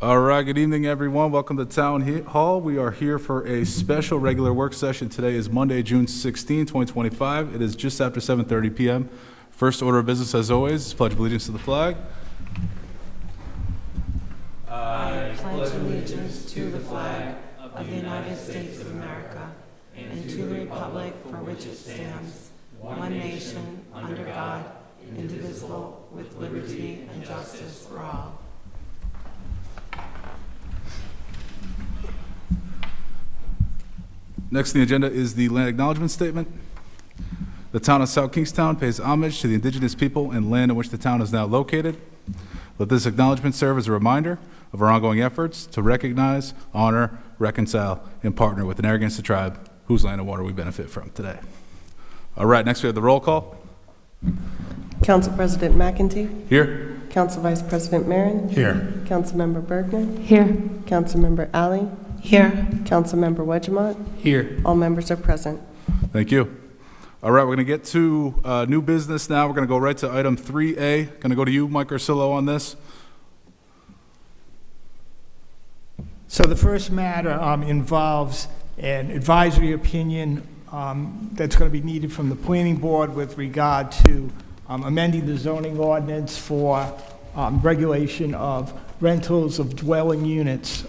All right, good evening, everyone. Welcome to Town Hall. We are here for a special regular work session. Today is Monday, June 16, 2025. It is just after 7:30 p.m. First order of business, as always, is pledge of allegiance to the flag. I pledge allegiance to the flag of the United States of America and to the republic for which it stands, one nation, under God, indivisible, with liberty and justice for all. Next on the agenda is the land acknowledgement statement. The town of South Kingstown pays homage to the indigenous people and land in which the town is now located. Let this acknowledgement serve as a reminder of our ongoing efforts to recognize, honor, reconcile, and partner with the Narragansett tribe, whose land and water we benefit from today. All right, next we have the roll call. Council President McEntee. Here. Council Vice President Marin. Here. Councilmember Bergner. Here. Councilmember Alley. Here. Councilmember Wedgemont. Here. All members are present. Thank you. All right, we're going to get to new business now. We're going to go right to item 3A. Going to go to you, Mike Ursillo, on this. So the first matter involves an advisory opinion that's going to be needed from the planning board with regard to amending the zoning ordinance for regulation of rentals of dwelling units.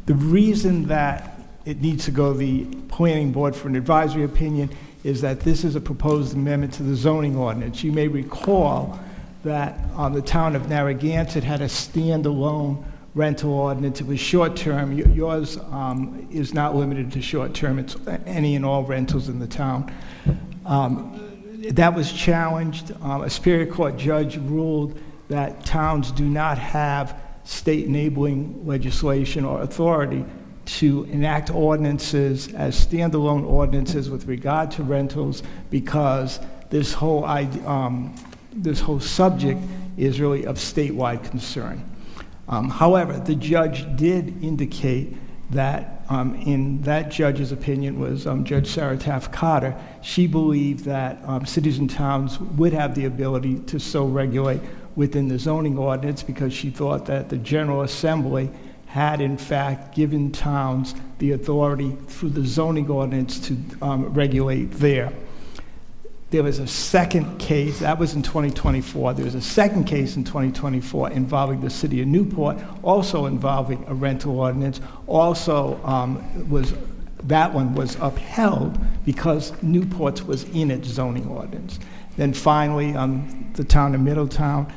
The reason that it needs to go to the planning board for an advisory opinion is that this is a proposed amendment to the zoning ordinance. You may recall that the town of Narragansett had a standalone rental ordinance. It was short-term. Yours is not limited to short-term. It's any and all rentals in the town. That was challenged. A Superior Court judge ruled that towns do not have state enabling legislation or authority to enact ordinances as standalone ordinances with regard to rentals, because this whole subject is really of statewide concern. However, the judge did indicate that in that judge's opinion was Judge Sarah Taft Carter. She believed that cities and towns would have the ability to so regulate within the zoning ordinance, because she thought that the General Assembly had in fact given towns the authority through the zoning ordinance to regulate there. There was a second case, that was in 2024. There was a second case in 2024 involving the city of Newport, also involving a rental ordinance. Also that one was upheld because Newport's was in its zoning ordinance. Then finally, the town of Middletown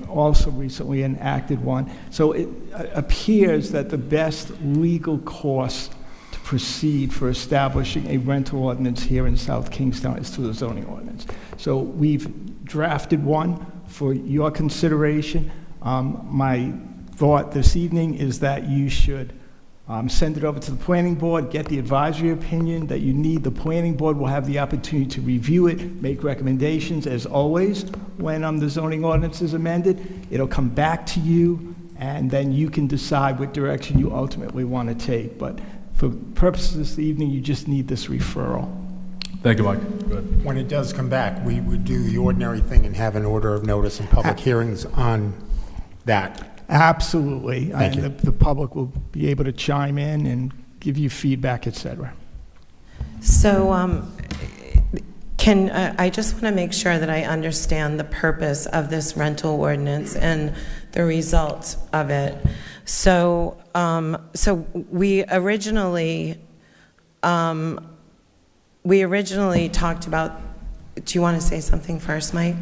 also recently enacted one. So it appears that the best legal course to proceed for establishing a rental ordinance here in South Kingstown is through the zoning ordinance. So we've drafted one for your consideration. My thought this evening is that you should send it over to the planning board, get the advisory opinion that you need. The planning board will have the opportunity to review it, make recommendations, as always, when the zoning ordinance is amended. It'll come back to you, and then you can decide what direction you ultimately want to take. But for purposes this evening, you just need this referral. Thank you, Mike. Good. When it does come back, we would do the ordinary thing and have an order of notice and public hearings on that. Absolutely. Thank And the public will be able to chime in and give you feedback, et cetera. So I just want to make sure that I understand the purpose of this rental ordinance and the results of it. So we originally talked about, do you want to say something first, Mike?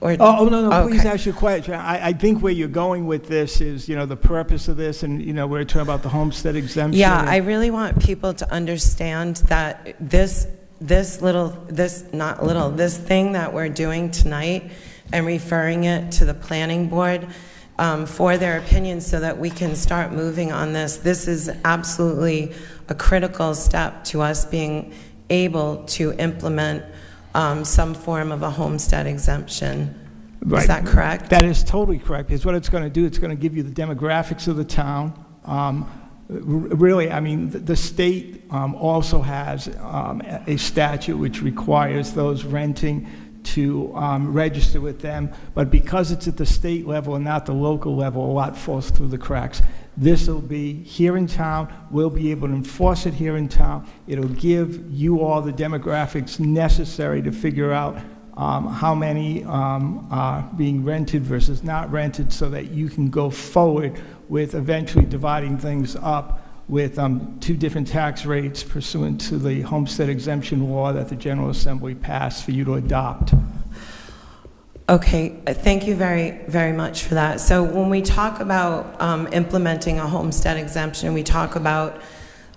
Or, no, please okay. ask your question. I think where you're going with this is, the purpose of this, and, we're talking about the homestead exemption. Yeah, I really want people to understand that this thing that we're doing tonight and referring it to the planning board for their opinion so that we can start moving on this. This is absolutely a critical step to us being able to implement some form of a homestead exemption. Right. Is that correct? That is totally correct, because what it's going to do, it's going to give you the demographics of the town. Really, the state also has a statute which requires those renting to register with them, but because it's at the state level and not the local level, a lot falls through the cracks. This will be here in town. We'll be able to enforce it here in town. It'll give you all the demographics necessary to figure out how many are being rented versus not rented, so that you can go forward with eventually dividing things up with 2 different tax rates pursuant to the homestead exemption law that the General Assembly passed for you to adopt. Okay, thank you very, very much for that. So when we talk about implementing a homestead exemption, we talk about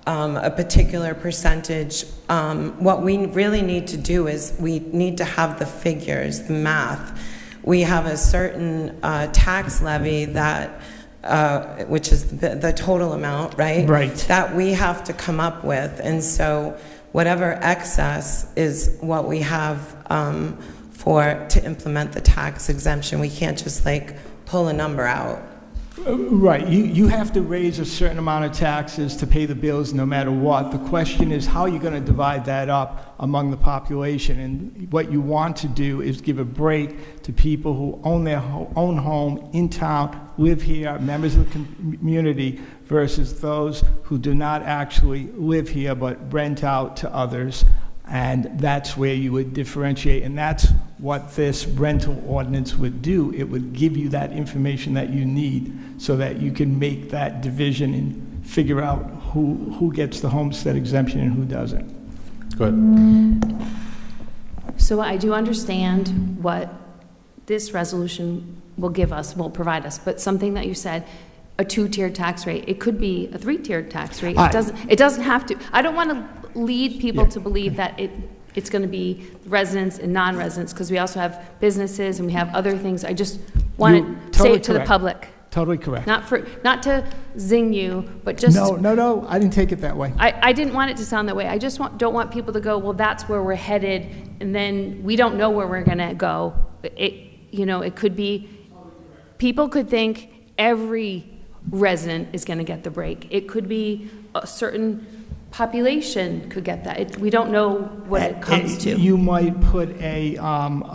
a particular percentage. What we really need to do is we need to have the figures, the math. We have a certain tax levy that, which is the total amount, right? Right. That we have to come up with. And so whatever excess is what we have to implement the tax exemption. We can't just like pull a number out. Right. You have to raise a certain amount of taxes to pay the bills no matter what. The question is how you're going to divide that up among the population. And what you want to do is give a break to people who own their own home in town, live here, members of the community, versus those who do not actually live here but rent out to others. And that's where you would differentiate, and that's what this rental ordinance would do. It would give you that information that you need so that you can make that division and figure out who gets the homestead exemption and who doesn't. Go ahead. So I do understand what this resolution will give us, will provide us, but something that you said, a 2-tiered tax rate, it could be a 3-tiered tax rate. It doesn't have to. I don't want to lead people to believe that it's going to be residents and non-residents, because we also have businesses and we have other things. I just want to say it to the public. Totally correct. Not to zing you, but just... No, I didn't take it that way. I didn't want it to sound that way. I just don't want people to go, well, that's where we're headed, and then we don't know where we're going to go. It could be, people could think every resident is going to get the break. It could be a certain population could get that. We don't know what it comes to. You might put a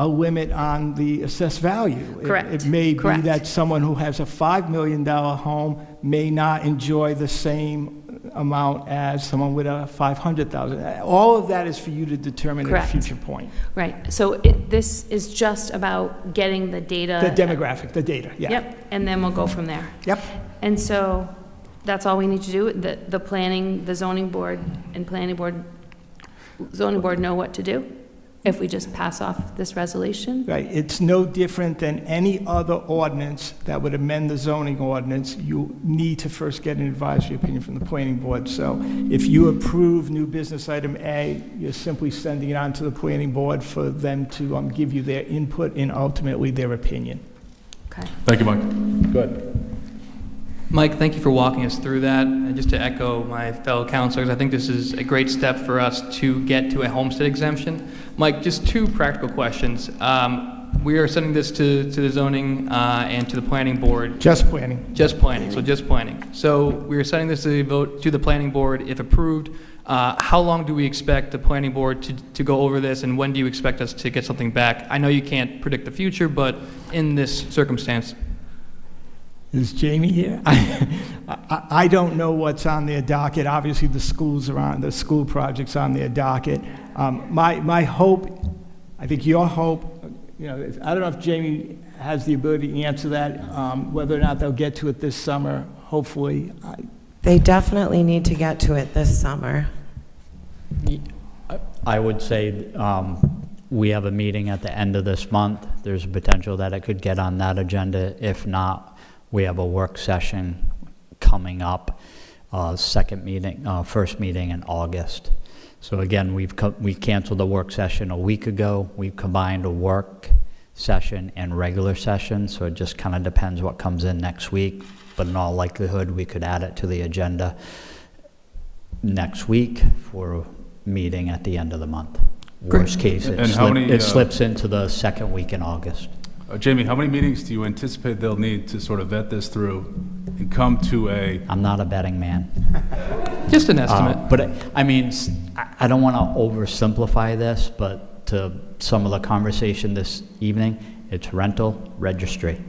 limit on the assessed value. Correct. It may be Correct. that someone who has a $5 million home may not enjoy the same amount as someone with a $500,000. All of that is for you to determine at a future point. Right. So this is just about getting the data. The demographic, the data, yeah. Yep. And then we'll go from there. Yep. And so that's all we need to do. The planning, the zoning board and zoning board know what to do if we just pass off this resolution. Right. It's no different than any other ordinance that would amend the zoning ordinance. You need to first get an advisory opinion from the planning board. So if you approve new business item A, you're simply sending it on to the planning board for them to give you their input and ultimately their opinion. Okay. Thank you, Mike. Go ahead. Mike, thank you for walking us through that. And just to echo my fellow councilors, I think this is a great step for us to get to a homestead exemption. Mike, just 2 practical questions. We are sending this to the zoning and to the planning board. Just planning. Just planning, so just planning. So we are sending this to the vote to the planning board. If approved, how long do we expect the planning board to go over this, and when do you expect us to get something back? I know you can't predict the future, but in this circumstance. Is Jamie here? I don't know what's on their docket. Obviously, the school project's on their docket. My hope, I think your hope, I don't know if Jamie has the ability to answer that, whether or not they'll get to it this summer, hopefully. They definitely need to get to it this summer. I would say we have a meeting at the end of this month. There's a potential that it could get on that agenda. If not, we have a work session coming up, first meeting in August. So again, we canceled the work session a week ago. We've combined a work session and regular session, so it just kind of depends what comes in next week. But in all likelihood, we could add it to the agenda next week for a meeting at the end of the month. Worst case, it slips into the second week in August. Jamie, how many meetings do you anticipate they'll need to sort of vet this through and come to a... I'm not a betting man. Just an estimate. But I mean, I don't want to oversimplify this, but to some of the conversation this evening, it's rental registry.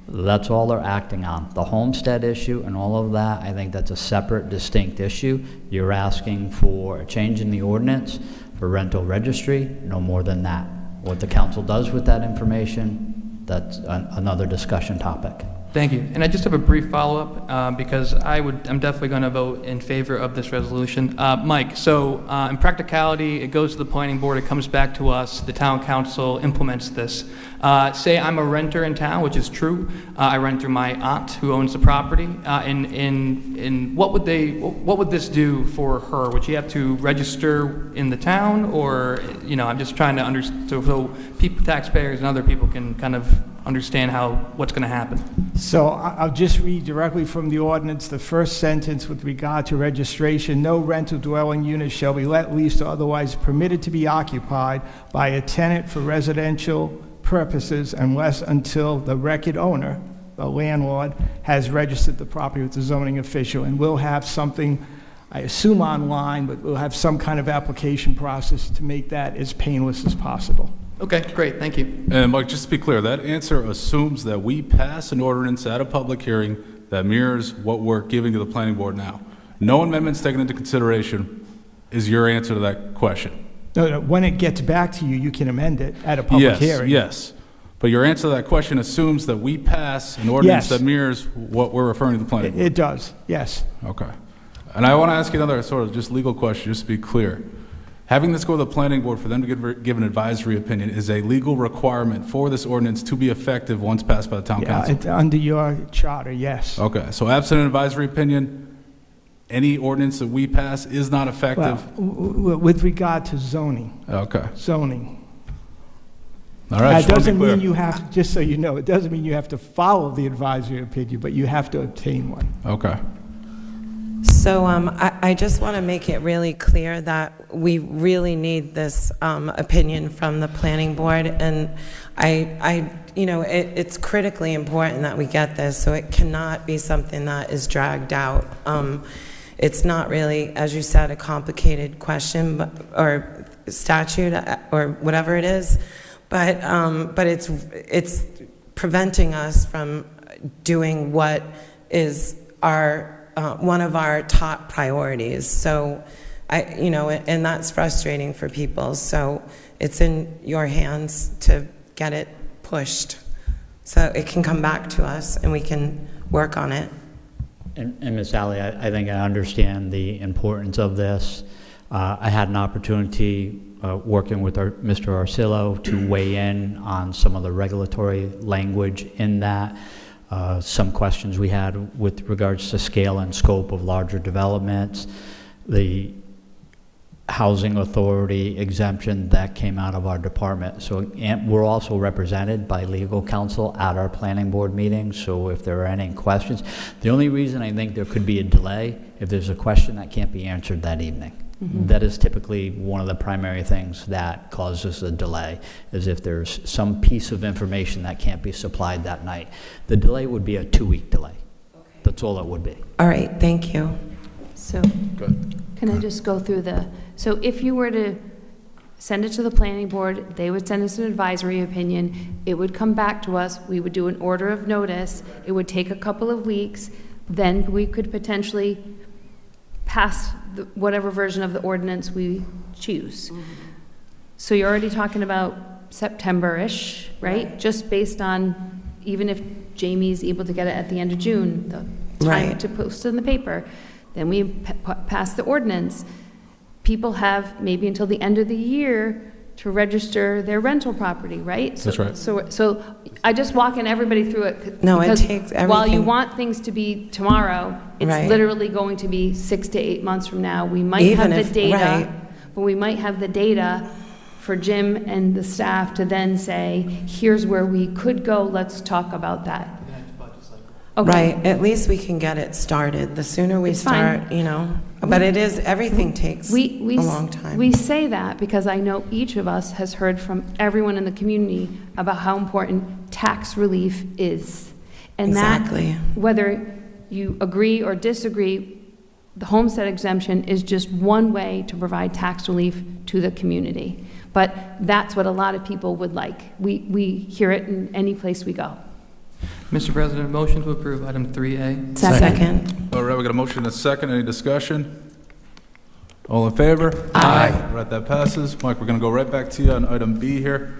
That's all they're acting on. The homestead issue and all of that, I think that's a separate, distinct issue. You're asking for a change in the ordinance for rental registry, no more than that. What the council does with that information, that's another discussion topic. Thank you. And I just have a brief follow-up because I'm definitely going to vote in favor of this resolution. Mike, so in practicality, it goes to the planning board, it comes back to us, the town council implements this. Say I'm a renter in town, which is true. I rent through my aunt who owns the property. And what would this do for her? Would she have to register in the town, or I'm just trying to understand so people, taxpayers, and other people can kind of understand what's going to happen. So I'll just read directly from the ordinance, the first sentence with regard to registration. No rental dwelling unit shall be let, leased, or otherwise permitted to be occupied by a tenant for residential purposes unless until the record owner, the landlord, has registered the property with the zoning official. And we'll have something, I assume online, but we'll have some kind of application process to make that as painless as possible. Okay, great, thank you. And Mike, just to be clear, that answer assumes that we pass an ordinance at a public hearing that mirrors what we're giving to the planning board now. No amendments taken into consideration is your answer to that question. No, when it gets back to you, you can amend it at a public hearing. Yes. But your answer to that question assumes that we pass an ordinance Yes. that mirrors what we're referring to the planning board. It does, yes. Okay. And I want to ask you another sort of just legal question, just to be clear. Having this go to the planning board for them to give an advisory opinion is a legal requirement for this ordinance to be effective once passed by the town council? Under your charter, yes. Okay, so absent an advisory opinion, any ordinance that we pass is not effective? Well, with regard to zoning, Okay. zoning. All right, That just want to doesn't be clear. mean you have, just so you know, it doesn't mean you have to follow the advisory opinion, but you have to obtain one. Okay. So I just want to make it really clear that we really need this opinion from the planning board, and it's critically important that we get this, so it cannot be something that is dragged out. It's not really, as you said, a complicated question or statute or whatever it is, but it's preventing us from doing what is our one of our top priorities. So, and that's frustrating for people. So it's in your hands to get it pushed so it can come back to us and we can work on it. And Ms. Alley, I think I understand the importance of this. I had an opportunity working with Mr. Arcillo to weigh in on some of the regulatory language in that. Some questions we had with regards to scale and scope of larger developments, the housing authority exemption that came out of our department. So and we're also represented by legal counsel at our planning board meetings, so if there are any questions. The only reason I think there could be a delay if there's a question that can't be answered that evening. Mm-hmm. That is typically one of the primary things that causes a delay, is if there's some piece of information that can't be supplied that night. The delay would be a 2-week delay. Okay. That's all it would be. All right, thank you. So Good. can I just go through so if you were to send it to the planning board, they would send us an advisory opinion, it would come back to us, we would do an order of notice, it would take a couple of weeks, then we could potentially pass whatever version of the ordinance we choose. Mm-hmm. So you're already talking about September-ish, right? Just based on, even if Jamie's able to get it at the end of June, the time Right. to post it in the paper, then we pass the ordinance. People have maybe until the end of the year to register their rental property, right? That's right. So I just walking everybody through it. No, it because takes while you everything- want things to be tomorrow, it's Right. literally going to be 6 to 8 months from now. We might Even have if- the data, right. but we might have the data for Jim and the staff to then say, here's where we could go, let's talk about that. Okay. Right, at least we can get it started. The sooner we It's fine. start, but everything takes We a long time. We say that because I know each of us has heard from everyone in the community about how important tax relief is. And Exactly. that, whether you agree or disagree, the homestead exemption is just one way to provide tax relief to the community. But that's what a lot of people would like. We hear it in any place we go. Mr. President, motion to approve item 3A. Second. All right, we got a motion and a second. Any discussion? All in favor? Aye. Right, that passes. Mike, we're going to go right back to you on item B here.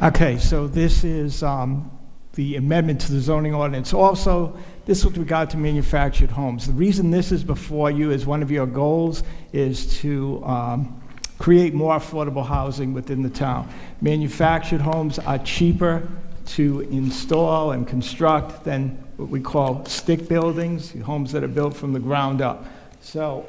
Okay, so this is the amendment to the zoning ordinance. Also, this with regard to manufactured homes. The reason this is before you is one of your goals is to create more affordable housing within the town. Manufactured homes are cheaper to install and construct than what we call stick buildings, homes that are built from the ground up. So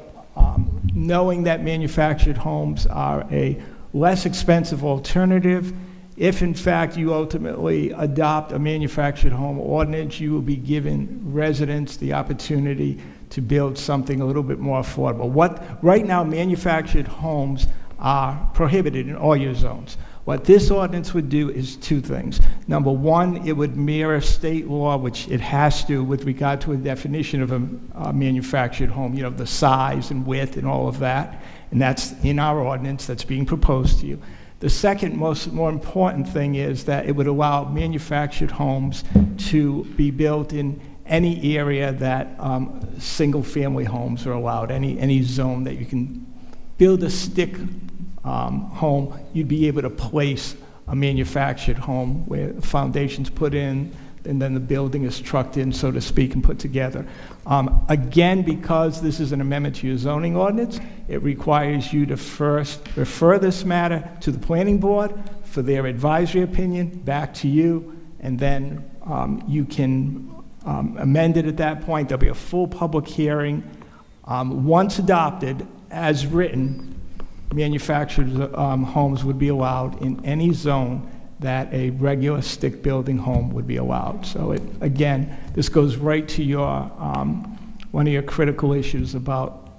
knowing that manufactured homes are a less expensive alternative, if in fact you ultimately adopt a manufactured home ordinance, you will be giving residents the opportunity to build something a little bit more affordable. Right now, manufactured homes are prohibited in all your zones. What this ordinance would do is two things. Number one, it would mirror state law, which it has to with regard to a definition of a manufactured home, you know, the size and width and all of that. And that's in our ordinance that's being proposed to you. The second more important thing is that it would allow manufactured homes to be built in any area that single-family homes are allowed, any zone that you can build a stick home, you'd be able to place a manufactured home where the foundation's put in and then the building is trucked in, so to speak, and put together. Again, because this is an amendment to your zoning ordinance, it requires you to first refer this matter to the planning board for their advisory opinion, back to you, and then you can amend it at that point. There'll be a full public hearing. Once adopted, as written, manufactured homes would be allowed in any zone that a regular stick building home would be allowed. So again, this goes right to your one of your critical issues about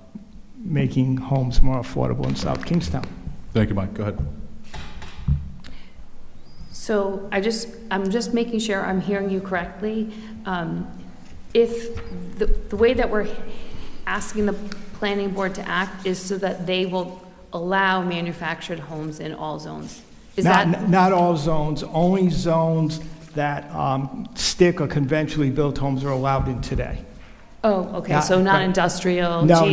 making homes more affordable in South Kingstown. Thank you, Mike. Go ahead. So I'm just making sure I'm hearing you correctly. If the way that we're asking the planning board to act is so that they will allow manufactured homes in all zones. Is that? Not all zones, only zones that stick or conventionally built homes are allowed in today. Oh, okay, so not right. industrial, No, GI?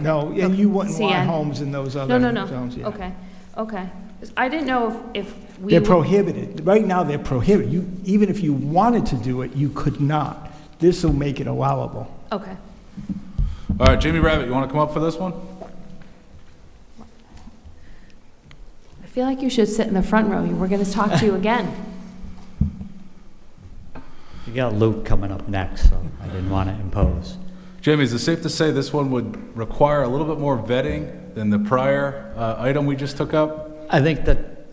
no, Okay. and you wouldn't want CN? homes in those other No, zones. Yeah. okay. I didn't know if we. They're prohibited. Right now, they're prohibited. Even if you wanted to do it, you could not. This will make it allowable. Okay. All right, Jamie Rabbit, you want to come up for this one? I feel like you should sit in the front row. We're going to talk to you again. You got Luke coming up next, so I didn't want to impose. Jamie, is it safe to say this one would require a little bit more vetting than the prior item we just took up? I think that,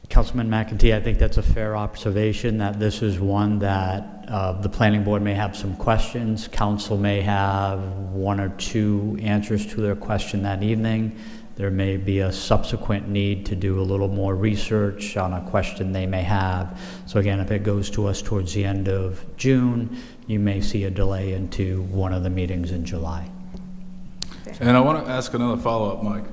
Councilman McEntee, I think that's a fair observation, that this is one that the planning board may have some questions. Council may have one or two answers to their question that evening. There may be a subsequent need to do a little more research on a question they may have. So again, if it goes to us towards the end of June, you may see a delay into one of the meetings in July. And I want to ask another follow-up, Mike.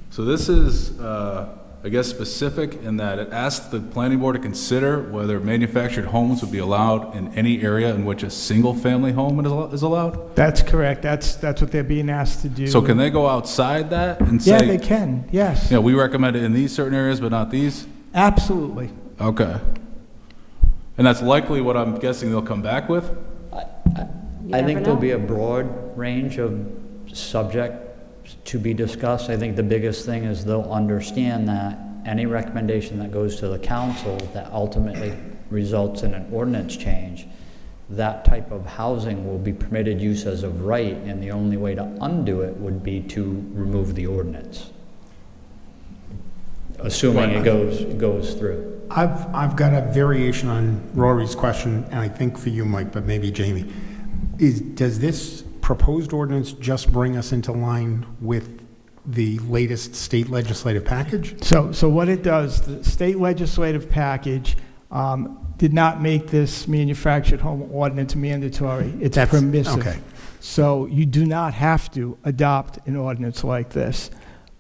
So this is, I guess, specific in that it asks the planning board to consider whether manufactured homes would be allowed in any area in which a single-family home is allowed? That's correct. That's what they're being asked to do. So can they go outside that and say? Yeah, they can, yes. Yeah, we recommend it in these certain areas, but not these? Absolutely. Okay. And that's likely what I'm guessing they'll come back with? I think there'll be a broad range of subject to be discussed. I think the biggest thing is they'll understand that any recommendation that goes to the council that ultimately results in an ordinance change, that type of housing will be permitted use as of right, and the only way to undo it would be to remove the ordinance, assuming it goes through. I've got a variation on Rory's question, and I think for you, Mike, but maybe Jamie. Does this proposed ordinance just bring us into line with the latest state legislative package? So what it does, the state legislative package did not make this manufactured home ordinance mandatory. It's permissive. Okay. So you do not have to adopt an ordinance like this.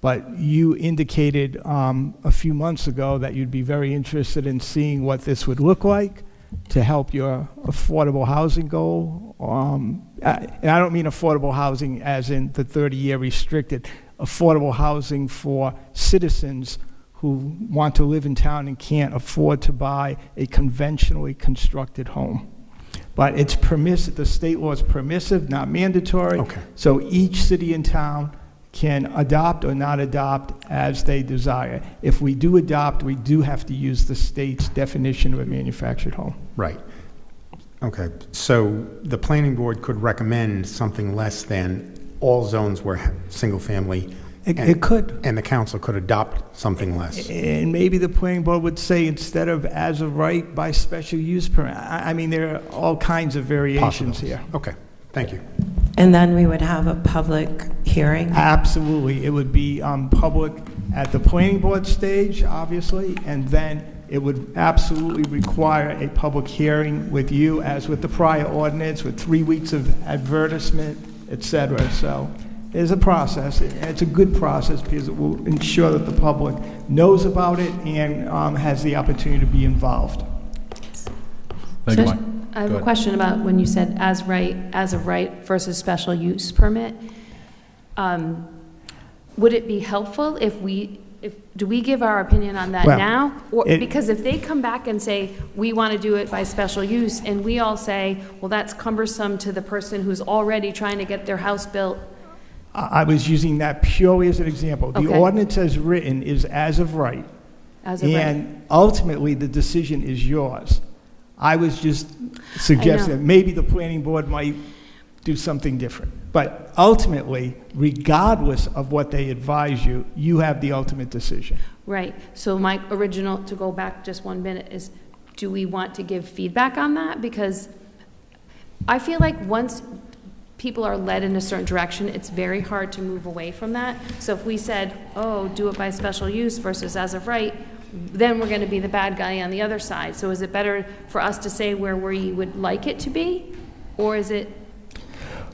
but you indicated a few months ago that you'd be very interested in seeing what this would look like to help your affordable housing goal. And I don't mean affordable housing as in the 30-year restricted, affordable housing for citizens who want to live in town and can't afford to buy a conventionally constructed home. But it's permissive, the state law is permissive, not mandatory. Okay. So each city and town can adopt or not adopt as they desire. If we do adopt, we do have to use the state's definition of a manufactured home. Right. Okay, so the planning board could recommend something less than all zones were single-family. It could. And the council could adopt something less. And maybe the planning board would say instead of as of right, by special use permit. I mean, there are all kinds of variations here. Okay, thank you. And then we would have a public hearing. Absolutely. It would be public at the planning board stage, obviously, and then it would absolutely require a public hearing with you, as with the prior ordinance, with 3 weeks of advertisement, et cetera. So there's a process, and it's a good process because it will ensure that the public knows about it and has the opportunity to be involved. Thank you, So Mike. I have Go a ahead. question about when you said as of right versus special use permit. Would it be helpful if do we give our opinion on that Well, now? Or, it- because if they come back and say, we want to do it by special use, and we all say, well, that's cumbersome to the person who's already trying to get their house built. I was using that purely as an example. The Okay. ordinance as written is as of right. As of right. And ultimately, the decision is yours. I was just suggesting I know. that maybe the planning board might do something different. But ultimately, regardless of what they advise you, you have the ultimate decision. Right, so my original, to go back just 1 minute, is do we want to give feedback on that? Because I feel like once people are led in a certain direction, it's very hard to move away from that. So if we said, oh, do it by special use versus as of right, then we're gonna be the bad guy on the other side. So is it better for us to say where we would like it to be? Or is it,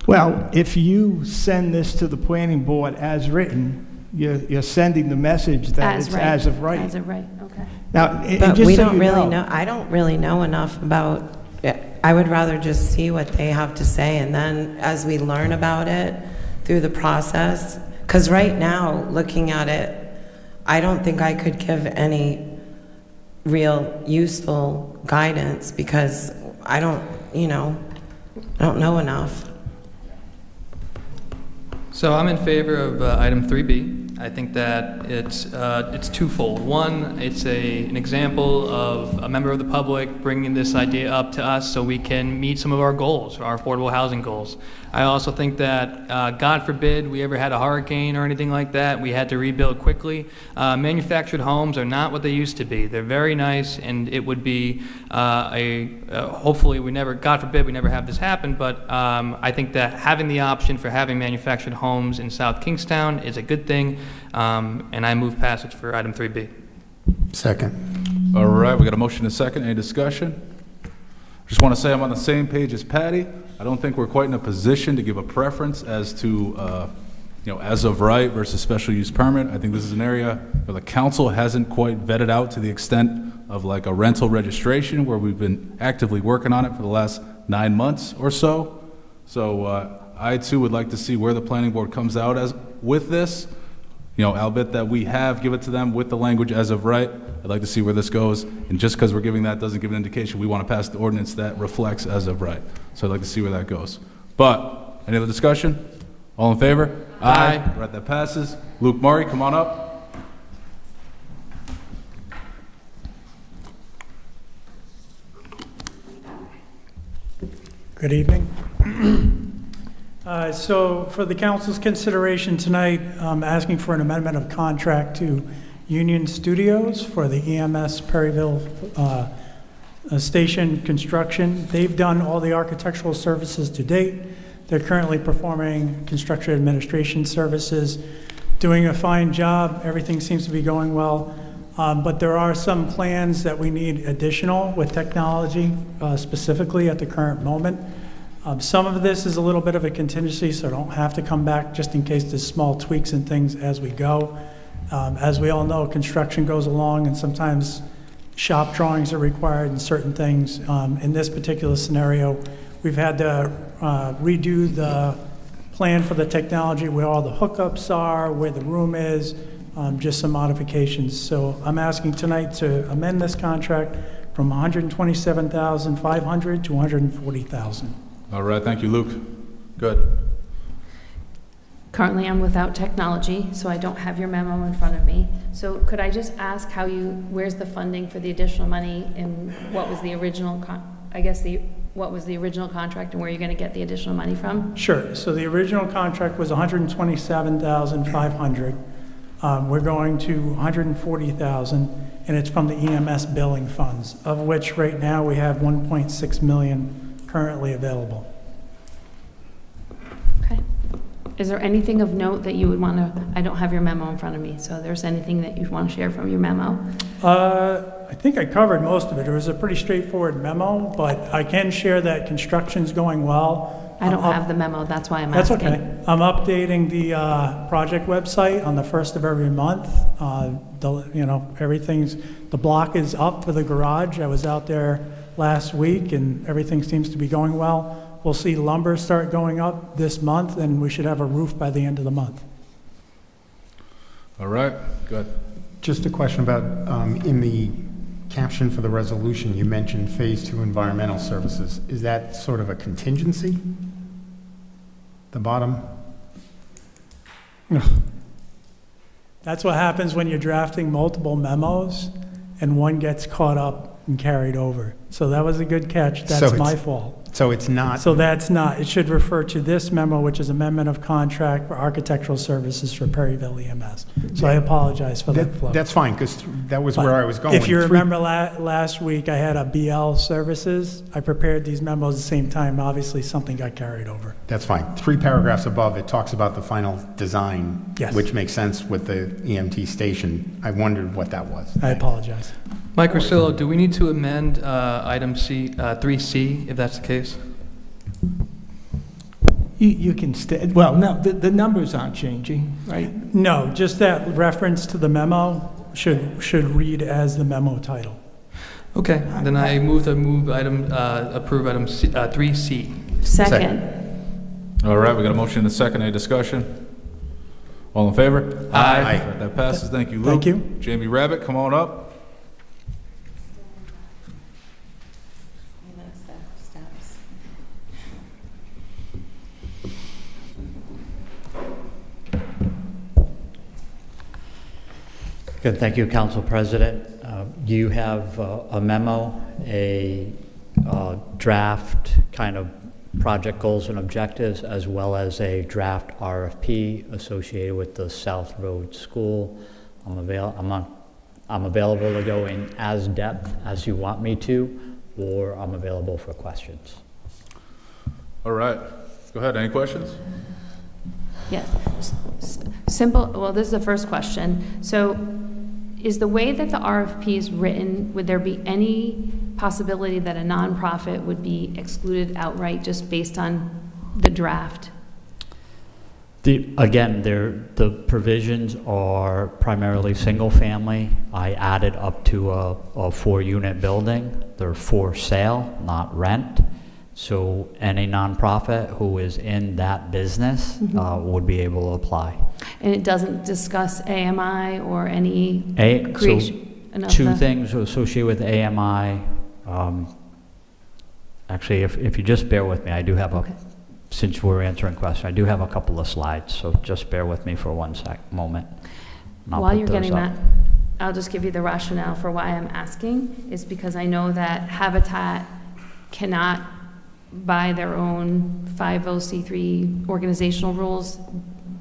Well, if you send this to the planning board as written, you're sending the message that as it's right? as of right. As of right, okay. Now, and But just we so don't you really know, I don't really know enough about, I would rather just see what they have to say, and then as we learn about it through the process, because right now, looking at it, I don't think I could give any real useful guidance, because I don't know enough. So I'm in favor of item 3B. I think that it's twofold. One, it's an example of a member of the public bringing this idea up to us so we can meet some of our goals, our affordable housing goals. I also think that, God forbid, we ever had a hurricane or anything like that, we had to rebuild quickly. Manufactured homes are not what they used to be. They're very nice, and it would be hopefully we never, God forbid, we never have this happen, but I think that having the option for having manufactured homes in South Kingstown is a good thing, and I move passage for item 3B. Second. All right, we got a motion and a second. Any discussion? Just want to say I'm on the same page as Patty. I don't think we're quite in a position to give a preference as to, as of right versus special use permit. I think this is an area where the council hasn't quite vetted out to the extent of like a rental registration, where we've been actively working on it for the last 9 months or so. So I too would like to see where the planning board comes out with this. Albeit that we have give it to them with the language as of right. I'd like to see where this goes. And just because we're giving that doesn't give an indication we want to pass the ordinance that reflects as of right. So I'd like to see where that goes. But, any other discussion? All in favor? Aye. Right, that passes. Luke Murray, come on up. Good evening. So for the council's consideration tonight, I'm asking for an amendment of contract to Union Studios for the EMS Perryville station construction. They've done all the architectural services to date. They're currently performing construction administration services, doing a fine job. Everything seems to be going well. But there are some plans that we need additional with technology, specifically at the current moment. Some of this is a little bit of a contingency, so I don't have to come back just in case there's small tweaks and things as we go. As we all know, construction goes along, and sometimes shop drawings are required and certain things. In this particular scenario, we've had to redo the plan for the technology, where all the hookups are, where the room is, just some modifications. So I'm asking tonight to amend this contract from $127,500 to $140,000. All right, thank you, Luke. Good. Currently, I'm without technology, so I don't have your memo in front of me. So could I just ask where's the funding for the additional money, and what was the original, what was the original contract, and where you're going to get the additional money from? Sure. So the original contract was $127,500. We're going to $140,000, and it's from the EMS billing funds, of which right now we have $1.6 million currently available. Okay. Is there anything of note that you would want to, I don't have your memo in front of me, so there's anything that you'd want to share from your memo? I think I covered most of it. It was a pretty straightforward memo, but I can share that construction's going well. I don't have the memo, that's why I'm That's asking. okay. I'm updating the project website on the first of every month. The block is up for the garage. I was out there last week, and everything seems to be going well. We'll see lumber start going up this month, and we should have a roof by the end of the month. All right, good. Just a question about, in the caption for the resolution, you mentioned Phase 2 environmental services. Is that sort of a contingency? The bottom? That's what happens when you're drafting multiple memos, and one gets caught up and carried over. So that was a good catch. So That's it's- my fault. So it's not, So that's not, it should refer to this memo, which is amendment of contract for architectural services for Perryville EMS. So I apologize for that flow. that's fine, because that was where I was going. If you Three- remember last week, I had a BL services. I prepared these memos at the same time. Obviously, something got carried over. That's fine. 3 paragraphs above, it talks about the final design, Yes. which makes sense with the EMT station. I wondered what that was. I apologize. Mike Rosillo, do we need to amend item 3C, if that's the case? You can well, no, the numbers aren't changing, right? No, just that reference to the memo should read as the memo title. Okay, then I approve item 3C. Second. All right, we got a motion and a second. Any discussion? All in favor? Aye. That passes. Thank you, Luke. Thank you. Jamie Rabbit, come on up. Good, thank you, Council President. You have a memo, a draft kind of project goals and objectives, as well as a draft RFP associated with the South Road School. I'm available to go in as depth as you want me to, or I'm available for questions. All right, go ahead. Any questions? Yes. Simple, well, this is the first question. So is the way that the RFP is written, would there be any possibility that a nonprofit would excluded outright just based on the draft? Again, the provisions are primarily single-family. I added up to a 4-unit building. They're for sale, not rent. So any nonprofit who is in that business would be able to apply. And it doesn't discuss AMI or any So creation? two things associated with AMI. Actually, if you just bear with me, I do have Okay. since we're answering questions, I do have a couple of slides, so just bear with me for one moment. and I'll While put you're those getting up. that, I'll just give you the rationale for why I'm asking, is because I know that Habitat cannot, by their own 50c3 organizational rules,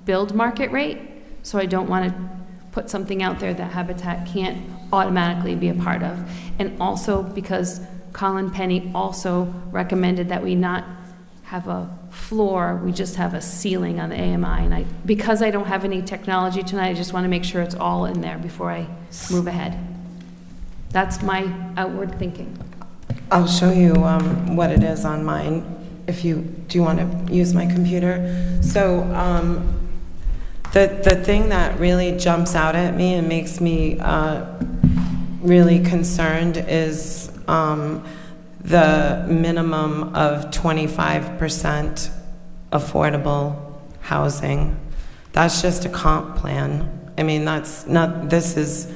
build market rate, so I don't want to put something out there that Habitat can't automatically be a part of. And also because Colin Penny also recommended that we not have a floor, we just have a ceiling on the AMI. And because I don't have any technology tonight, I just want to make sure it's all in there before I move ahead. That's my outward thinking. I'll show you what it is on mine. if you, do you want to use my computer? So, the thing that really jumps out at me and makes me really concerned is the minimum of 25% affordable housing. That's just a comp plan. I mean, this is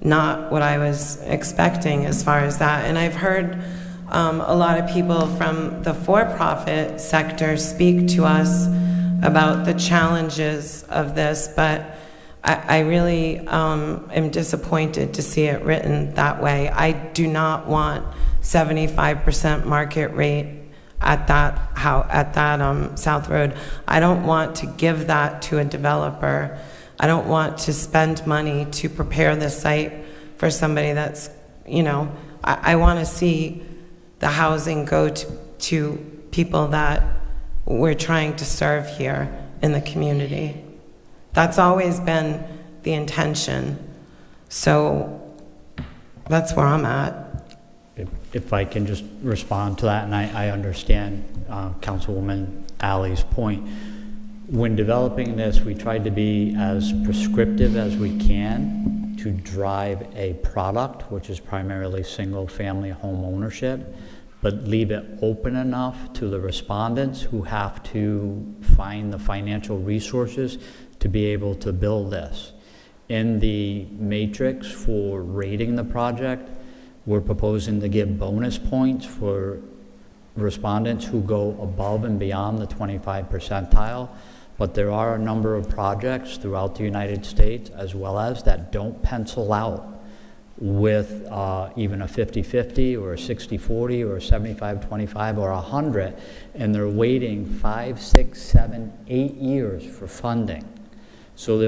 not what I was expecting as far as that. And I've heard a lot of people from the for-profit sector speak to us about the challenges of this, but I really am disappointed to see it written that way. I do not want 75% market rate at that South Road. I don't want to give that to a developer. I don't want to spend money to prepare the site for somebody that's, I want to see the housing go to people that we're trying to serve here in the community. That's always been the intention. So that's where I'm at. If I can just respond to that, and I understand Councilwoman Alley's point. When developing this, we tried to be as prescriptive as we can to drive a product, which is primarily single-family home ownership, but leave it open enough to the respondents who have to find the financial resources to be able to build this. In the matrix for rating the project, we're proposing to give bonus points for respondents who go above and beyond the 25 percentile, but there are a number of projects throughout the United States as well as that don't pencil out with even a 50-50 or a 60-40 or a 75-25 or 100, and they're waiting 5, 6, 7, 8 years for funding. So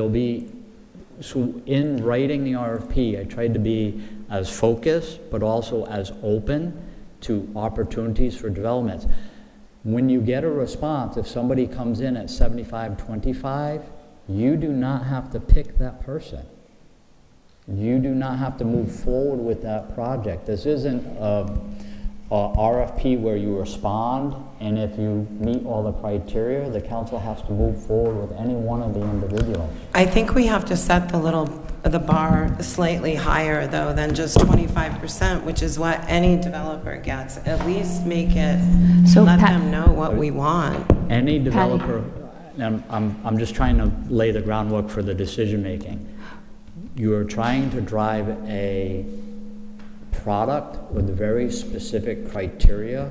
in writing the RFP, I tried to be as focused, but also as open to opportunities for developments. When you get a response, if somebody comes in at 75-25, you do not have to pick that person. You do not have to move forward with that project. This isn't a RFP where you respond, and if you meet all the criteria, the council has to move forward with any one of the individuals. I think we have to set the bar slightly higher, though, than just 25%, which is what any developer gets. At least make it, let them know what we want. Any developer, and I'm just trying to lay the groundwork for the decision making. You are trying to drive a product with very specific criteria,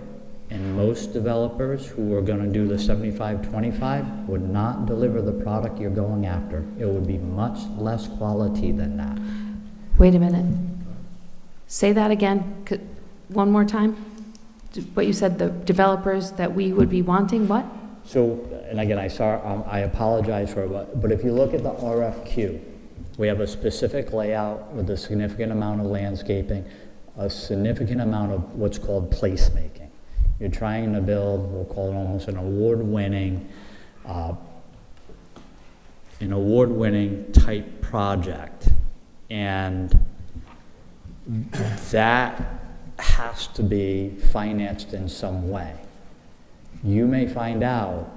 and most developers who are going to do the 75-25 would not deliver the product you're going after. It would be much less quality than that. Wait a minute. Say that again, one more time. What you said, the developers that we would be wanting, what? So, and again, I apologize for it, but if you look at the RFQ, we have a specific layout with a significant amount of landscaping, a significant amount of what's called placemaking. You're trying to build, we'll call it almost an award-winning type project. And that has to be financed in some way. You may find out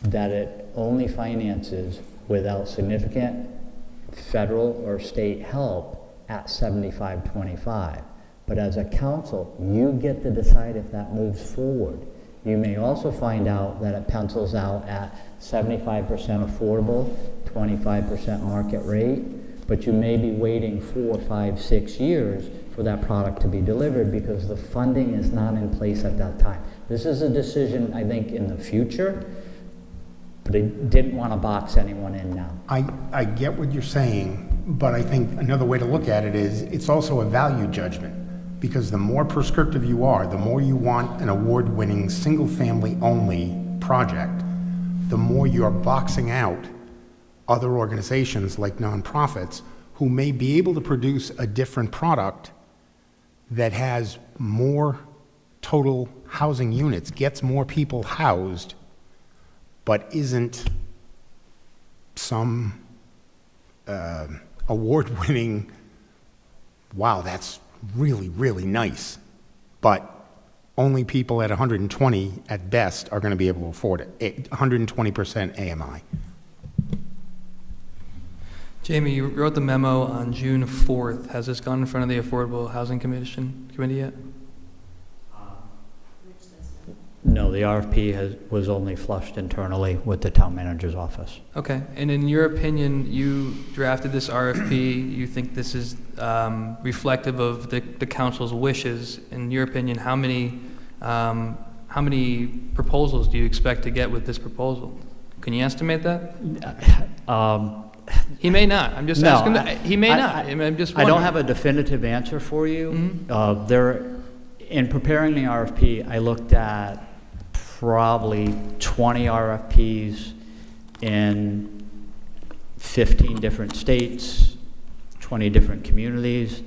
that it only finances without significant federal or state help at 75-25. But as a council, you get to decide if that moves forward. You may also find out that it pencils out at 75% affordable, 25% market rate, but you may be waiting 4, 5, 6 years for that product to be delivered because the funding is not in place at that time. This is a decision, I think, in the future, but I didn't want to box anyone in now. I get what you're saying, but I think another way to look at it is it's also a value judgment, because the more prescriptive you are, the more you want an award-winning single-family only project, the more you're boxing out other organizations like nonprofits who may be able to produce a different product that has more total housing units, gets more people housed, but isn't some award-winning, wow, that's really, really nice, but only people at 120 at best are going to be able to afford it, 120% AMI. Jamie, you wrote the memo on June 4th. Has this gone in front of the Affordable Housing Committee yet? No, the RFP was only flushed internally with the town manager's office. Okay, and in your opinion, you drafted this RFP, you think this is reflective of the council's wishes. In your opinion, how many proposals do you expect to get with this proposal? Can you estimate that? He may not. I'm just No, asking. He may not. I'm just I wondering. don't have a definitive answer for you. In preparing the RFP, I looked at probably 20 RFPs in 15 different states, 20 different communities,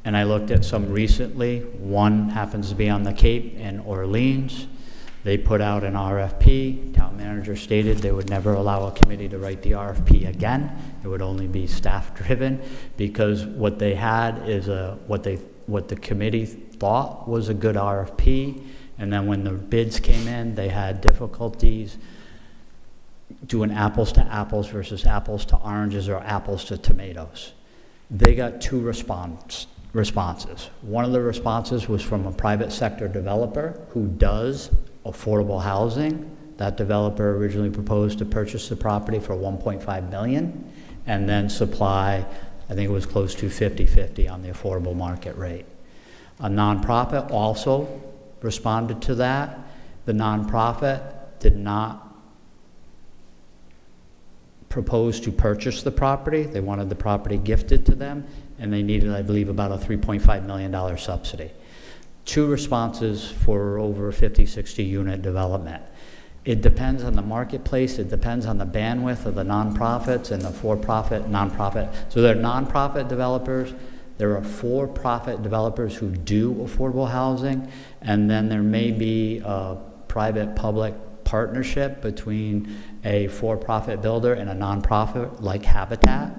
and I looked at some recently. One happens to be on the Cape in Orleans. They put out an RFP. Town manager stated they would never allow a committee to write the RFP again. It would only be staff-driven, because what they had is what the committee thought was a good RFP, and then when the bids came in, they had difficulties doing apples to apples versus apples to oranges or apples to tomatoes. They got two responses. One of the responses was from a private sector developer who does affordable housing. That developer originally proposed to purchase the property for $1.5 million and then supply, I think it was close to 50-50 on the affordable market rate. A nonprofit also responded to that. The nonprofit did not propose to purchase the property. They wanted the property gifted to them, and they needed, I believe, about a $3.5 million subsidy. Two responses for over 50, 60 unit development. It depends on the marketplace. It depends on the bandwidth of the nonprofits and the for-profit, nonprofit. So there are nonprofit developers. There are for-profit developers who do affordable housing, and then there may be a private-public partnership between a for-profit builder and a nonprofit like Habitat,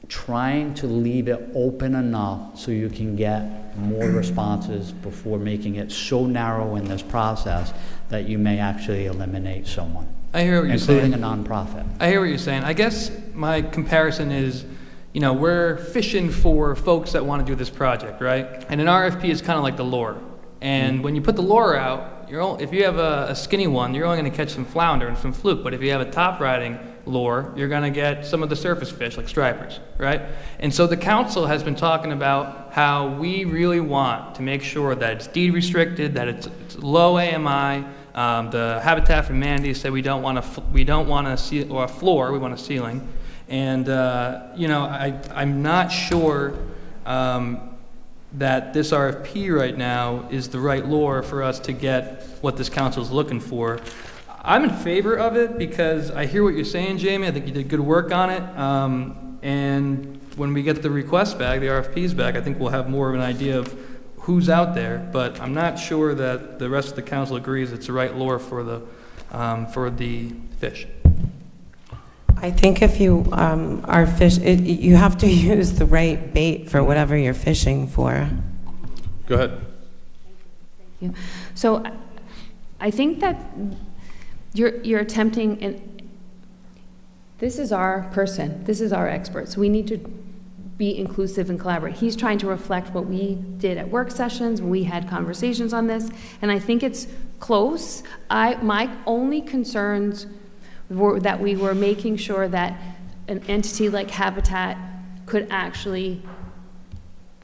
trying to leave it open enough so you can get more responses before making it so narrow in this process that you may actually eliminate someone, I hear what you're saying. including a nonprofit. I hear what you're saying. I guess my comparison is, you know, we're fishing for folks that want to do this project, right? And an RFP is kind of like the lure. And when you put the lure out, if you have a skinny one, you're only going to catch some flounder and some fluke. But if you have a top riding lure, you're going to get some of the surface fish like stripers, right? And so the council has been talking about how we really want to make sure that it's deed restricted, that it's low AMI. The Habitat for Humanity said we don't want a floor, we want a ceiling. And you know, I'm not sure that this RFP right now is the right lure for us to get what this council is looking for. I'm in favor of it because I hear what you're saying, Jamie. I think you did good work on it. And when we get the requests back, the RFPs back, I think we'll have more of an idea of who's out there. But I'm not sure that the rest of the council agrees it's the right lure for the fish. I think if you are you have to use the right bait for whatever you're fishing for. Go ahead. Thank you. So I think that you're attempting, and this is our person, this is our expert, so we need to be inclusive and collaborate. He's trying to reflect what we did at work sessions, when we had conversations on this, and I think it's close. My only concerns were that we were making sure that an entity like Habitat could actually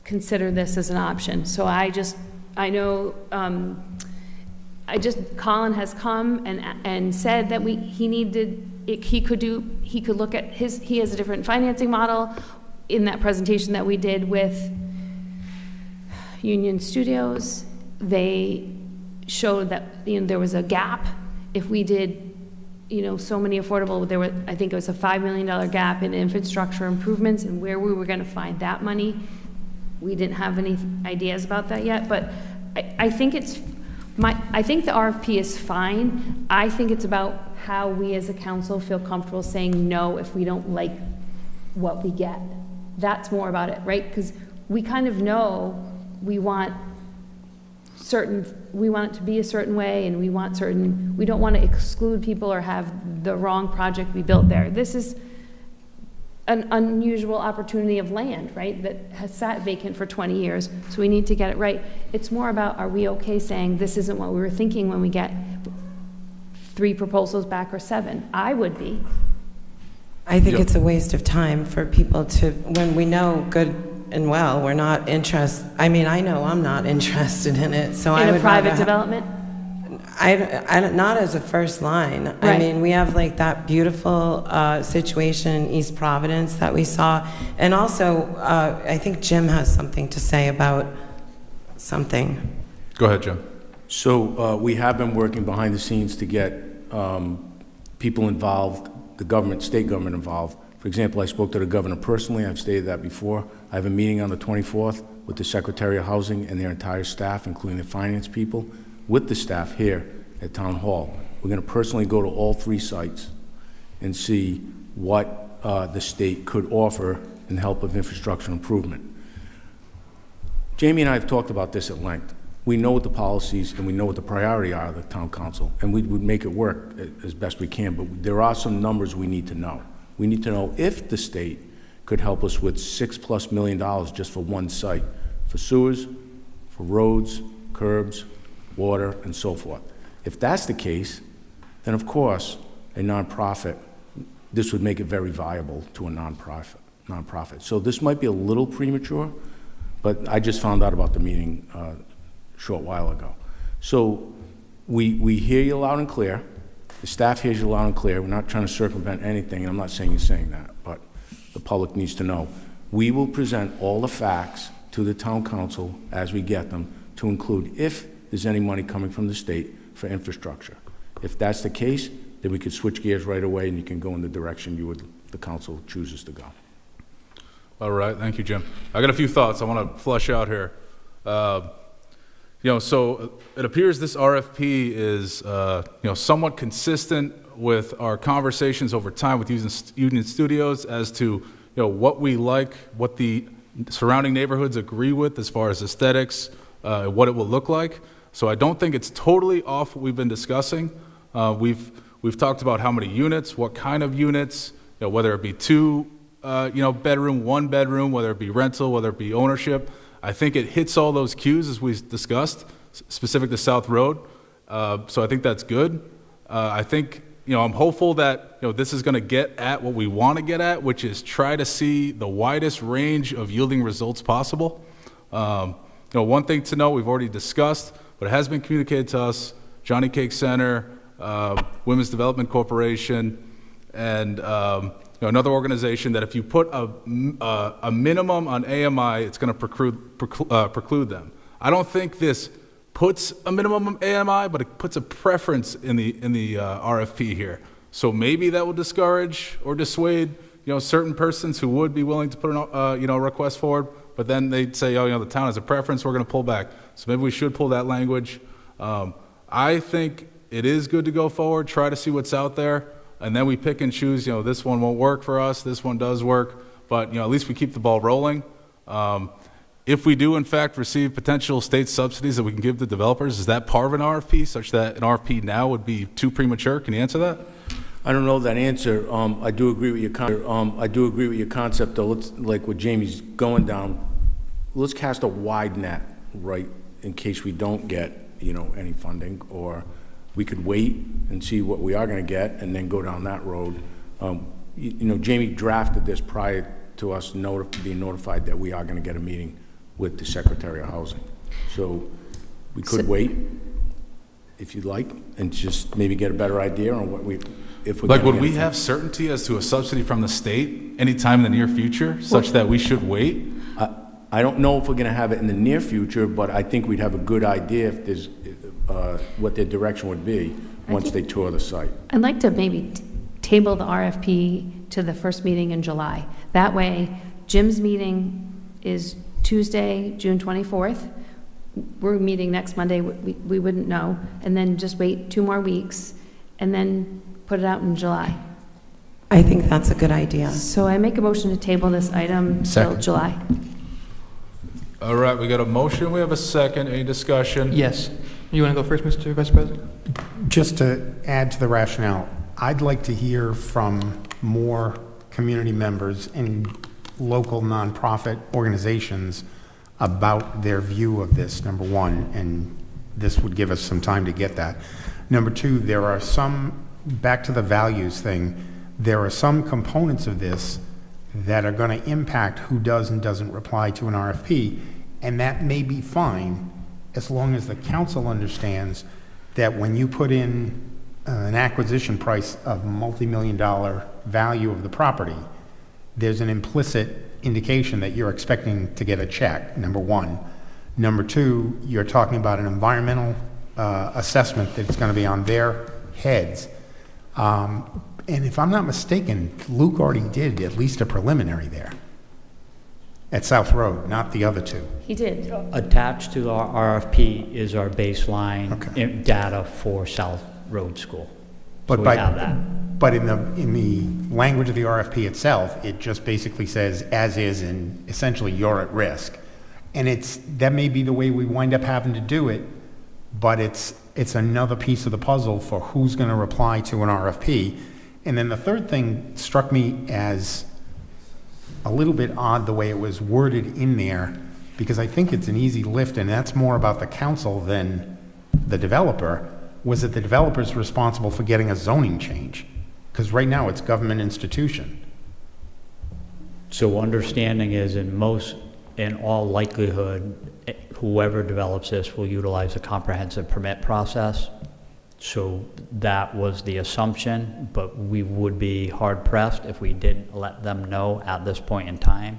consider this as an option. So Colin has come and said that he could look at he has a different financing model. In that presentation that we did with Union Studios, they showed that there was a gap. If we did so many affordable, I think it was a $5 million gap in infrastructure improvements, and where we were going to find that money. We didn't have any ideas about that yet, but I think I think the RFP is fine. I think it's about how we as a council feel comfortable saying no if we don't like what we get. That's more about it, right? Because we kind of know we want we want it to be a certain way, and we don't want to exclude people or have the wrong project be built there. This is an unusual opportunity of land, right, that has sat vacant for 20 years, so we need to get it right. It's more about, are we okay saying this isn't what we were thinking when we get 3 proposals back or 7? I would be. I think Yeah. it's a waste of time for people to, when we know good and well, we're not interested, I mean, I know I'm not interested in it, so I In would a private rather development? not as a first line. I Right. mean, we have like that beautiful situation in East Providence that we saw. And also, I think Jim has something to say about something. Go ahead, Jim. So we have been working behind the scenes to get people involved, the government, state government involved. For example, I spoke to the governor personally. I've stated that before. I have a meeting on the 24th with the Secretary of Housing and their entire staff, including the finance people, with the staff here at Town Hall. We're going to personally go to all 3 sites and see what the state could offer in the help of infrastructure improvement. Jamie and I have talked about this at length. We know what the policies and we know what the priority are of the town council, and we would make it work as best we can, but there are some numbers we need to know. We need to know if the state could help us with $6+ million just for one site, for sewers, for roads, curbs, water, and so forth. If that's the case, then of course, a nonprofit, this would make it very viable to a nonprofit. So this might be a little premature, but I just found out about the meeting a short while ago. So we hear you loud and clear. The staff hears you loud and clear. We're not trying to circumvent anything, and I'm not saying you're saying that, but the public needs to know. We will present all the facts to the town council as we get them, to include if there's any money coming from the state for infrastructure. If that's the case, then we could switch gears right away and you can go in the direction the council chooses to go. All right, thank you, Jim. I got a few thoughts I want to flush out here. So it appears this RFP is, somewhat consistent with our conversations over time with Union Studios as to, what we like, what the surrounding neighborhoods agree with as far as aesthetics, what it will look like. So I don't think it's totally off what we've been discussing. We've talked about how many units, what kind of units, whether it be 2, bedroom, 1 bedroom, whether it be rental, whether it be ownership. I think it hits all those cues as we discussed, specific to South Road. So I think that's good. I think, I'm hopeful that, this is going to get at what we want to get at, which is try to see the widest range of yielding results possible. One thing to know, we've already discussed, but it has been communicated to us, Johnny Cake Center, Women's Development Corporation, and another organization, that if you put a minimum on AMI, it's going to preclude them. I don't think this puts a minimum of AMI, but it puts a preference in the RFP here. So maybe that will discourage or dissuade certain persons who would be willing to put a request forward, but then they'd say, the town has a preference, we're going to pull back. So maybe we should pull that language. I think it is good to go forward, try to see what's out there, and then we pick and choose, this one won't work for us, this one does work, but, at least we keep the ball rolling. If we do, in fact, receive potential state subsidies that we can give to developers, is that part of an RFP, such that an RFP now would be too premature? Can you answer that? I don't know that answer. I do agree with your concept, though. Let's, like what Jamie's going down, let's cast a wide net, right, in case we don't get, any funding, or we could wait and see what we are going to get and then go down that road. Jamie drafted this prior to us being notified that we are going to get a meeting with the Secretary of Housing. So we could wait, if you'd like, and just maybe get a better idea on what if we're Like, gonna would we get have certainty as to a subsidy from the state anytime in the near future, such that we should wait? I don't know if we're going to have it in the near future, but I think we'd have a good idea if there's what their direction would be once they tour the site. I'd like to maybe table the RFP to the first meeting in July. That way, Jim's meeting is Tuesday, June 24th. We're meeting next Monday, we wouldn't know. And then just wait 2 more weeks and then put it out in July. I think that's a good idea. So I make a motion to table this item till Second. July. All right, we got a motion, we have a second, any discussion? Yes. You want to go first, Mr. Vice President? Just to add to the rationale, I'd like to hear from more community members and local nonprofit organizations about their view of this, number one, and this would give us some time to get that. Number two, there are some, back to the values thing, there are some components of this that are going to impact who does and doesn't reply to an RFP, and that may be fine as long as the council understands that when you put in an acquisition price of multi-million-dollar value of the property, there's an implicit indication that you're expecting to get a check, number one. Number two, you're talking about an environmental assessment that's going to be on their heads. And if I'm not mistaken, Luke already did at least a preliminary there at South Road, not the other two. He did. Attached to our RFP is our baseline data for South Road School. But So we by, have that. but in the language of the RFP itself, it just basically says as is, and essentially you're at risk. And that may be the way we wind up having to do it, but it's another piece of the puzzle for who's going to reply to an RFP. And then the third thing struck me as a little bit odd the way it was worded in there, because I think it's an easy lift, and that's more about the council than the developer, was that the developer's responsible for getting a zoning change, because right now it's government institution. So understanding is in all likelihood, whoever develops this will utilize a comprehensive permit process. So that was the assumption, but we would be hard pressed if we didn't let them know at this point in time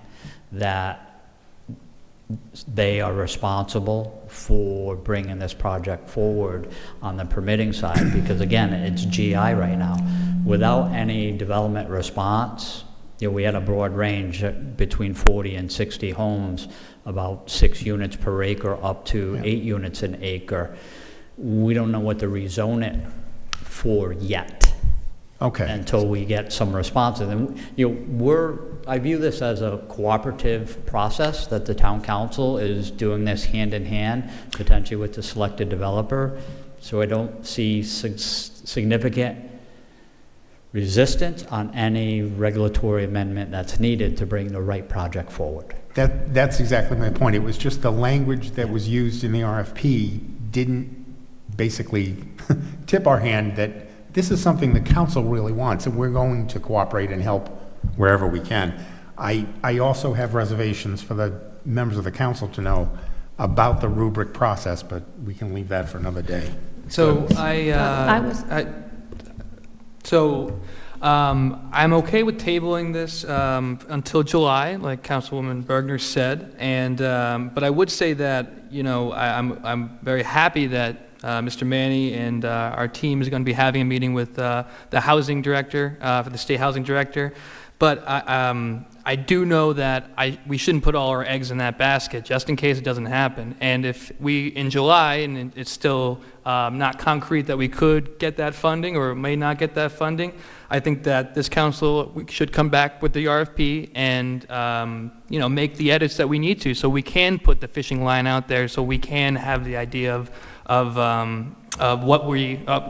that they are responsible for bringing this project forward on the permitting side, because again, it's GI right now. Without any development response, we had a broad range between 40 and 60 homes, about 6 units per acre up to 8 units an acre. We don't know what to rezone it for yet. Okay. Until we get some responses. And, I view this as a cooperative process that the town council is doing this hand in hand, potentially with the selected developer. So I don't see significant resistance on any regulatory amendment that's needed to bring the right project forward. That's exactly my point. It was just the language that was used in the RFP didn't basically tip our hand that this is something the council really wants, and we're going to cooperate and help wherever we can. I also have reservations for the members of the council to know about the rubric process, but we can leave that for another day. So I'm okay with tabling this until July, like Councilwoman Bergner said, and but I would say that I'm very happy that Mr. Manny and our team is going to be having a meeting with the housing director, for the state housing director. But I do know that we shouldn't put all our eggs in that basket just in case it doesn't happen. And if we, in July, and it's still not concrete that we could get that funding or may not get that funding, I think that this council should come back with the RFP and make the edits that we need to, so we can put the fishing line out there, so we can have the idea of what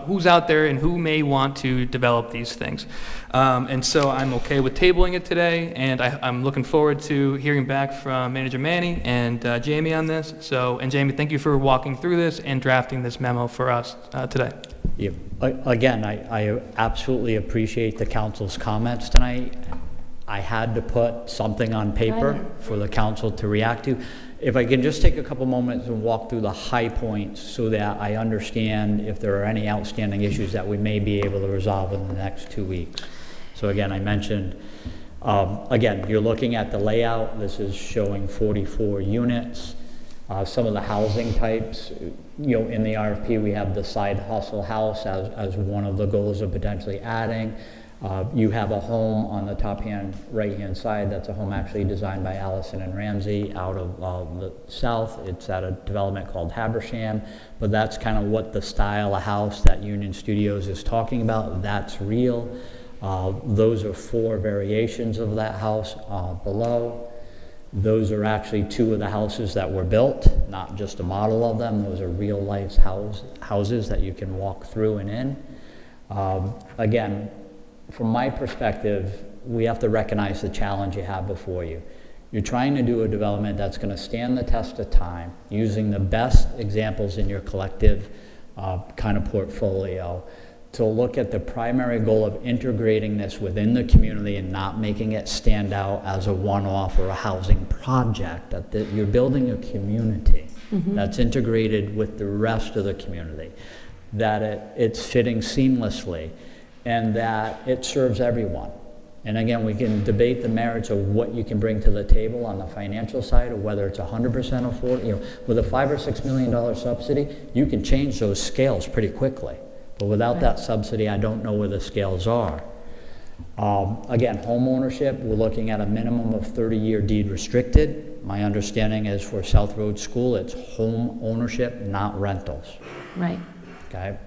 who's out there and who may want to develop these things. And so I'm okay with tabling it today, and I'm looking forward to hearing back from Manager Manny and Jamie on this. And Jamie, thank you for walking through this and drafting this memo for us today. Yeah. Again, I absolutely appreciate the council's comments tonight. I had to put something on paper for the council to react to. If I can just take a couple moments and walk through the high points so that I understand if there are any outstanding issues that we may be able to resolve in the next 2 weeks. So again, I mentioned, again, you're looking at the layout. This is showing 44 units. Some of the housing types, in the RFP, we have the side hustle house as one of the goals of potentially adding. You have a home on the right-hand side. That's a home actually designed by Allison and Ramsey out of the south. It's at a development called Habersham, but that's kind of what the style of house that Union Studios is talking about. That's real. Those are 4 variations of that house below. Those are actually two of the houses that were built, not just a model of them. Those are real-life houses that you can walk through and in. Again, from my perspective, we have to recognize the challenge you have before you. You're trying to do a development that's going to stand the test of time, using the best examples in your collective kind of portfolio, to look at the primary goal of integrating this within the community and not making it stand out as a one-off or a housing project, that you're building a community that's integrated with the rest of the community, that it's fitting seamlessly, and that it serves everyone. And again, we can debate the merits of what you can bring to the table on the financial side, or whether it's 100% affordable. With a $5 or $6 million subsidy, you can change those scales pretty quickly. But without that subsidy, I don't know where the scales are. Again, home ownership, we're looking at a minimum of 30-year deed restricted. My understanding is for South Road School, it's home ownership, not rentals. Right. Okay.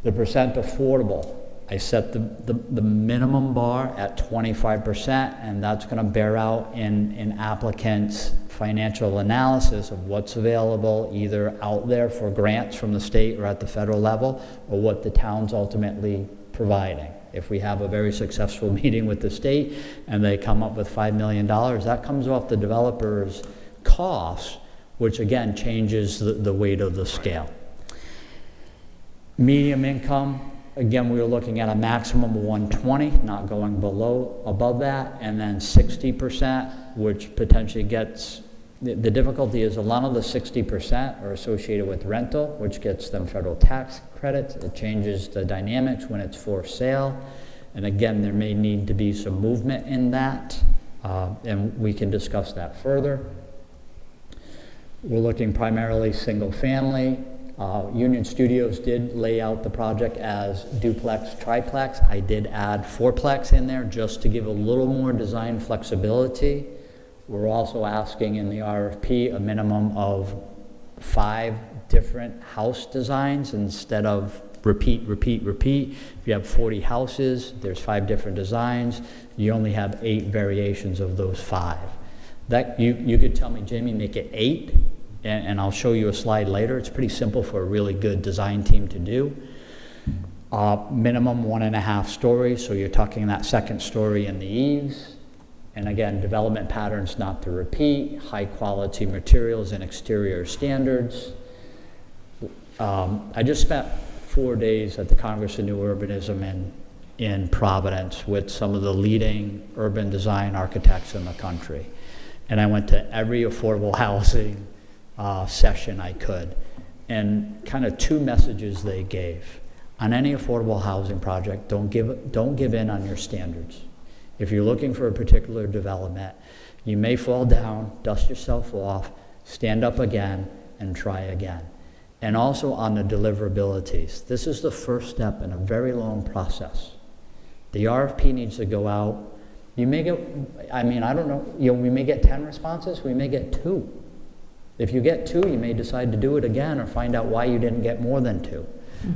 The percent affordable, I set the minimum bar at 25%, and that's going to bear out in applicants' financial analysis of what's available either out there for grants from the state or at the federal level, or what the town's ultimately providing. If we have a very successful meeting with the state and they come up with $5 million, that comes off the developer's costs, which again changes the weight of the scale. Medium income, again, we were looking at a maximum of 120, not going above that, and then 60%, which potentially gets, the difficulty is a lot of the 60% are associated with rental, which gets them federal tax credits. It changes the dynamics when it's for sale. And again, there may need to be some movement in that, and we can discuss that further. We're looking primarily single family. Union Studios did lay out the project as duplex, triplex. I did add fourplex in there just to give a little more design flexibility. We're also asking in the RFP a minimum of 5 different house designs instead of repeat. If you have 40 houses, there's 5 different designs. You only have 8 variations of those 5. That you could tell me, Jamie, make it 8. And I'll show you a slide later. It's pretty simple for a really good design team to do. Minimum 1.5 stories, so you're talking that second story in the eaves. And again, development patterns not to repeat, high quality materials and exterior standards. I just spent 4 days at the Congress of New Urbanism in Providence with some of the leading urban design architects in the country. And I went to every affordable housing session I could, and kind of 2 messages they gave. On any affordable housing project, don't give in on your standards. If you're looking for a particular development, you may fall down, dust yourself off, stand up again, and try again. And also on the deliverabilities. This is the first step in a very long process. The RFP needs to go out. You may get, I don't know, we may get 10 responses, we may get 2. If you get 2, you may decide to do it again or find out why you didn't get more than 2.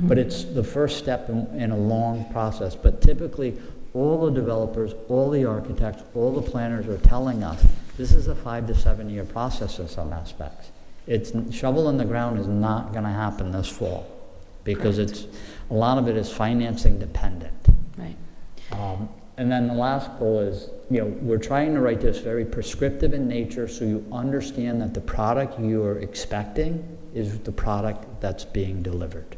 But it's the first step in a long process. But typically, all the developers, all the architects, all the planners are telling us this is a 5 to 7 year process in some aspects. It's shovel in the ground is not going to happen this fall because a lot of it is financing dependent. Right. And then the last goal is, we're trying to write this very prescriptive in nature so you understand that the product you're expecting is the product that's being delivered.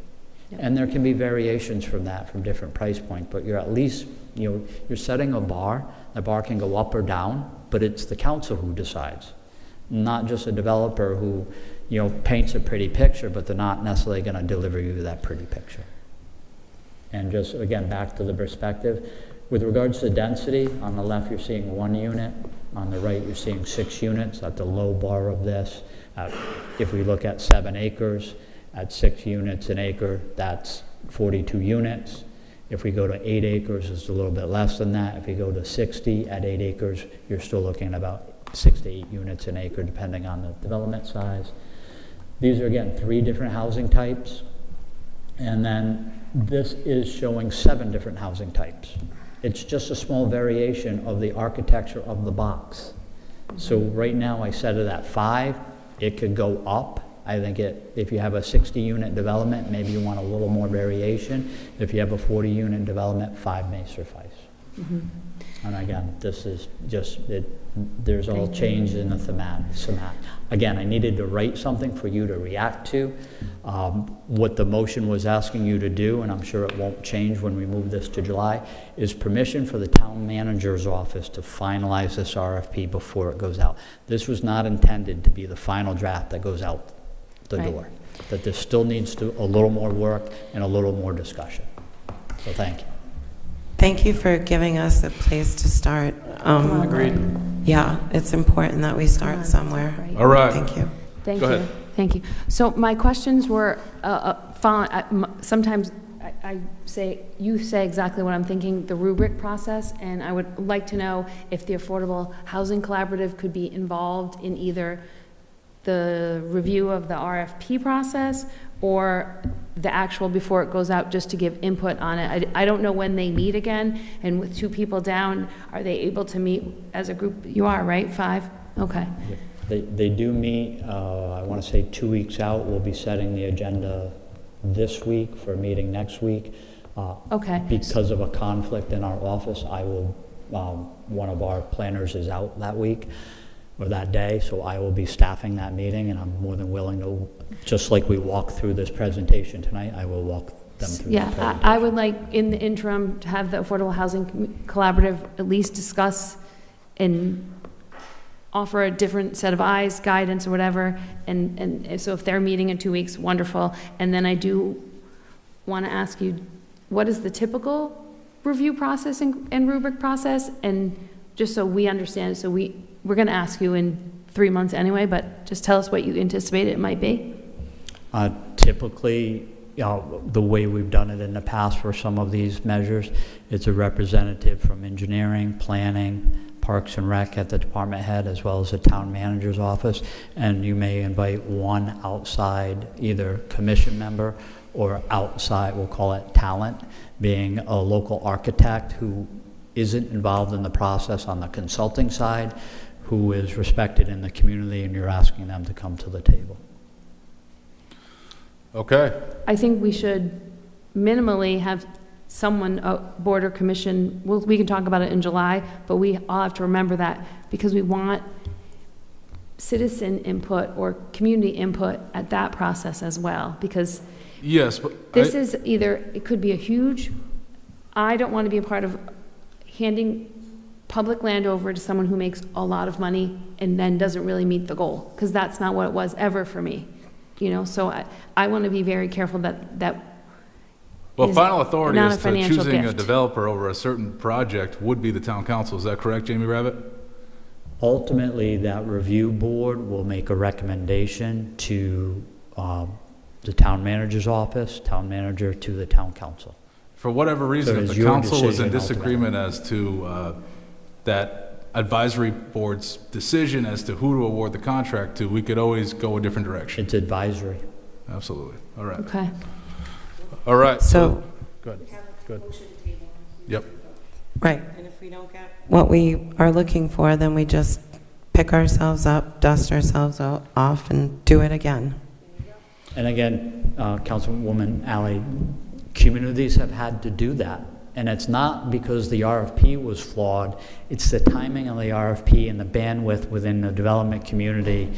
Yep. And there can be variations from that, from different price points, but you're at least, you're setting a bar. The bar can go up or down, but it's the council who decides, not just a developer who, paints a pretty picture, but they're not necessarily going to deliver you that pretty picture. And just, again, back to the perspective. With regards to density, on the left you're seeing 1 unit, on the right you're seeing 6 units at the low bar of this. If we look at 7 acres, at 6 units an acre, that's 42 units. If we go to 8 acres, it's a little bit less than that. If you go to 60 at 8 acres, you're still looking at about 6 to 8 units an acre, depending on the development size. These are, again, 3 different housing types. And then this is showing 7 different housing types. It's just a small variation of the architecture of the box. So right now, I set it at 5. It could go up. I think if you have a 60-unit development, maybe you want a little more variation. If you have a 40-unit development, 5 may suffice. And again, this is just, there's all change in the thematic. Again, I needed to write something for you to react to. What the motion was asking you to do, and I'm sure it won't change when we move this to July, is permission for the town manager's office to finalize this RFP before it goes out. This was not intended to be the final draft that goes out the door. That this still needs a little more work and a little more discussion. So thank you. Thank you for giving us a place to start. Agreed. Yeah, it's important that we start somewhere. All right. Thank you. Thank Go you. ahead. Thank you. So my questions were, sometimes you say exactly what I'm thinking, the rubric process, and I would like to know if the Affordable Housing Collaborative could be involved in either the review of the RFP process or the actual before it goes out, just to give input on it. I don't know when they meet again, and with 2 people down, are they able to meet as a group? You are, right? 5? Okay. They do meet, I want to say 2 weeks out. We'll be setting the agenda this week for a meeting next week. Okay. Because of a conflict in our office, one of our planners is out that week or that day, so I will be staffing that meeting, and I'm more than willing to, just like we walk through this presentation tonight, I will walk them through. Yeah, I would like, in the interim, to have the Affordable Housing Collaborative at least discuss and offer a different set of eyes, guidance, or whatever, and so if they're meeting in 2 weeks, wonderful. And then I do want to ask you, what is the typical review process and rubric process? And just so we understand, so we're going to ask you in 3 months anyway, but just tell us what you anticipate it might be. Typically, the way we've done it in the past for some of these measures, it's a representative from engineering, planning, Parks and Rec at the department head, as well as the town manager's office, and you may invite one outside, either commission member or outside, we'll call it talent, being a local architect who isn't involved in the process on the consulting side, who is respected in the community, and you're asking them to come to the table. Okay. I think we should minimally have someone, a board or commission, we can talk about it in July, but we all have to remember that, because we want citizen input or community input at that process as well, because Yes, but this is either, it could be a huge, I don't want to be a part of handing public land over to someone who makes a lot of money and then doesn't really meet the goal, because that's not what it was ever for me. So I want to be very careful that well, is final authority not as a to financial choosing a gift. developer over a certain project would be the town council. Is that correct, Jamie Rabbit? Ultimately, that review board will make a recommendation to the town manager's office, town manager to the town council. For whatever reason, So if it's the your council was in decision disagreement as to that advisory board's decision as to who to award the contract to, we could always go a different direction. It's advisory. Absolutely. All right. okay. All right. So, Good. Good. Yep. right. And if we don't get what we are looking for, then we just pick ourselves up, dust ourselves off, and do it again. And again, Councilwoman Alley, communities have had to do that. And it's not because the RFP was flawed, it's the timing of the RFP and the bandwidth within the development community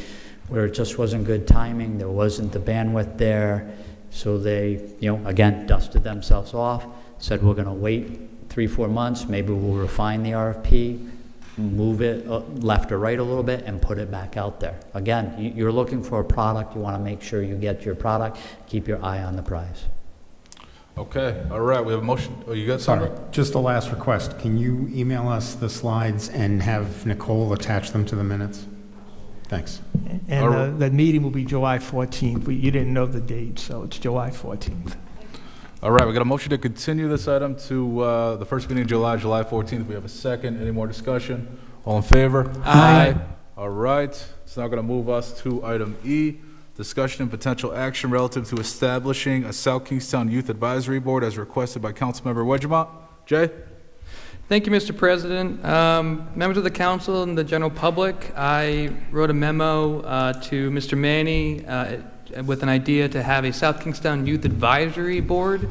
where it just wasn't good timing, there wasn't the bandwidth there. So they, again, dusted themselves off, said we're gonna wait 3-4 months, maybe we'll refine the RFP, move it left or right a little bit and put it back out there. Again, you're looking for a product, you wanna make sure you get your product, keep your eye on the prize. Okay. All right. We have a motion. Oh, you got Sorry, something? just a last request. Can you email us the slides and have Nicole attach them to the minutes? Thanks. And the meeting will be July 14th. You didn't know the date, so it's July 14th. All right. We got a motion to continue this item to the first meeting in July 14th. We have a second. Any more discussion? All in favor? Aye. All right. It's now going to move us to item E, discussion and potential action relative to establishing a South Kingstown Youth Advisory Board as requested by Councilmember Wedgemont. Jay? Thank you, Mr. President. Members of the council and the general public, I wrote a memo to Mr. Manny with an idea to have a South Kingstown Youth Advisory Board.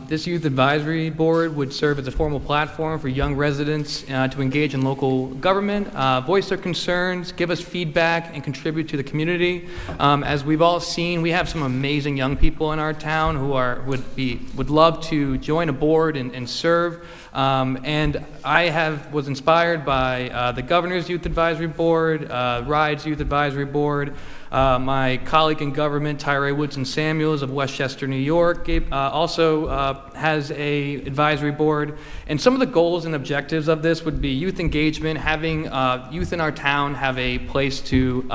This Youth Advisory Board would serve as a formal platform for young residents to engage in local government, voice their concerns, give us feedback, and contribute to the community. As we've all seen, we have some amazing young people in our town who would love to join a board and serve. And I was inspired by the Governor's Youth Advisory Board, RIDE's Youth Advisory Board. My colleague in government, Tyree Woodson Samuels of Westchester, New York, also has a advisory board. And some of the goals and objectives of this would be youth engagement, having youth in our town have a place to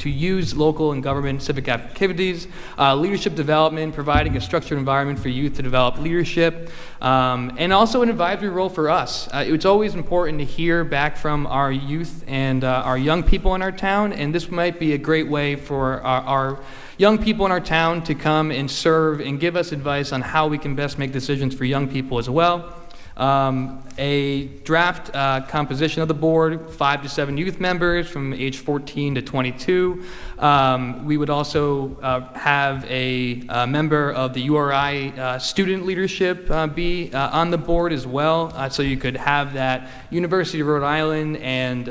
use local and government civic activities, leadership development, providing a structured environment for youth to develop leadership, and also an advisory role for us. It's always important to hear back from our youth and our young people in our town, and this might be a great way for our young people in our town to come and serve and give us advice on how we can best make decisions for young people as well. A draft composition of the board, 5 to 7 youth members from age 14 to 22. We would also have a member of the URI student leadership be on the board as well, so you could have that University of Rhode Island and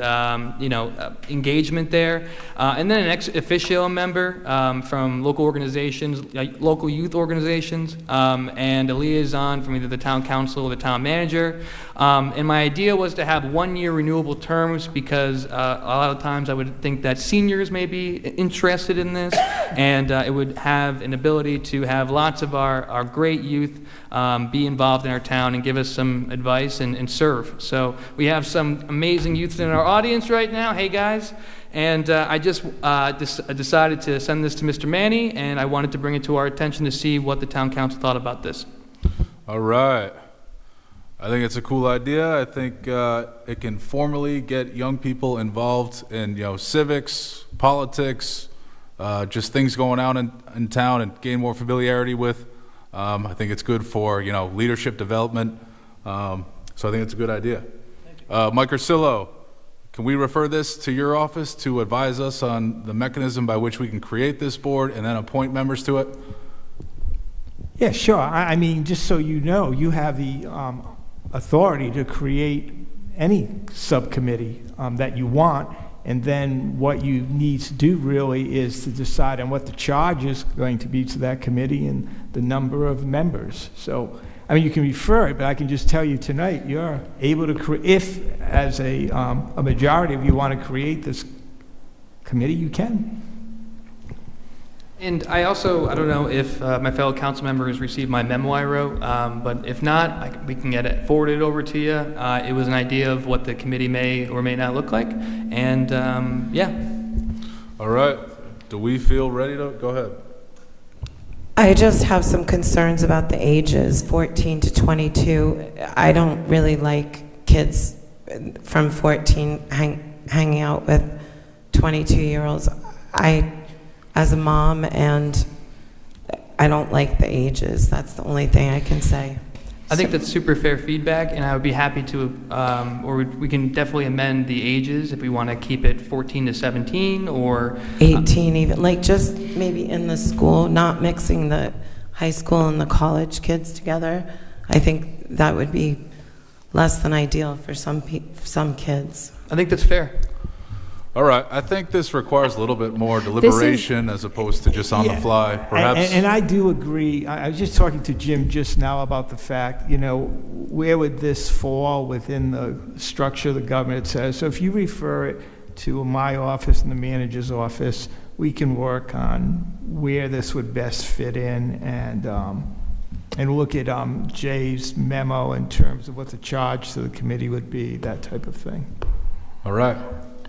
engagement there. And then an ex officio member from local organizations, local youth organizations, and a liaison from either the town council or the town manager. And my idea was to have 1-year renewable terms because a lot of times I would think that seniors may be interested in this, and it would have an ability to have lots of our great youth be involved in our town and give us some advice and serve. So we have some amazing youth in our audience right now. Hey guys. And I just decided to send this to Mr. Manny, and I wanted to bring it to our attention to see what the town council thought about this. All right. I think it's a cool idea. I think it can formally get young people involved in, civics, politics, just things going on in town and gain more familiarity with. I think it's good for, leadership development. So I think it's a good idea. Mike Ursillo, can we refer this to your office to advise us on the mechanism by which we can create this board and then appoint members to it? Yeah, sure. I mean, just so you know, you have the authority to create any subcommittee that you want, and then what you need to do really is to decide on what the charge is going to be to that committee and the number of members. So, I mean, you can refer it, but I can just tell you tonight, you're able to if as a majority of you want to create this committee, you can. And I don't know if my fellow council members received my memo I wrote, but if not, we can get it forwarded over to you. It was an idea of what the committee may or may not look like, and yeah. All right. Do we feel ready to go ahead? I just have some concerns about the ages, 14 to 22. I don't really like kids from 14 hanging out with 22-year-olds. As a mom, and I don't like the ages. That's the only thing I can say. I think that's super fair feedback, and I would be happy to, or we can definitely amend the ages if we want to keep it 14 to 17 or 18 even, like just maybe in the school, not mixing the high school and the college kids together. I think that would be less than ideal for some kids. I think that's fair. All right. I think this requires a little bit more deliberation as opposed to just on the fly, perhaps. And I do agree. I was just talking to Jim just now about the fact, where would this fall within the structure of the government, et cetera. So if you refer it to my office and the manager's office, we can work on where this would best fit in and look at Jay's memo in terms of what the charge to the committee would be, that type of thing. All right.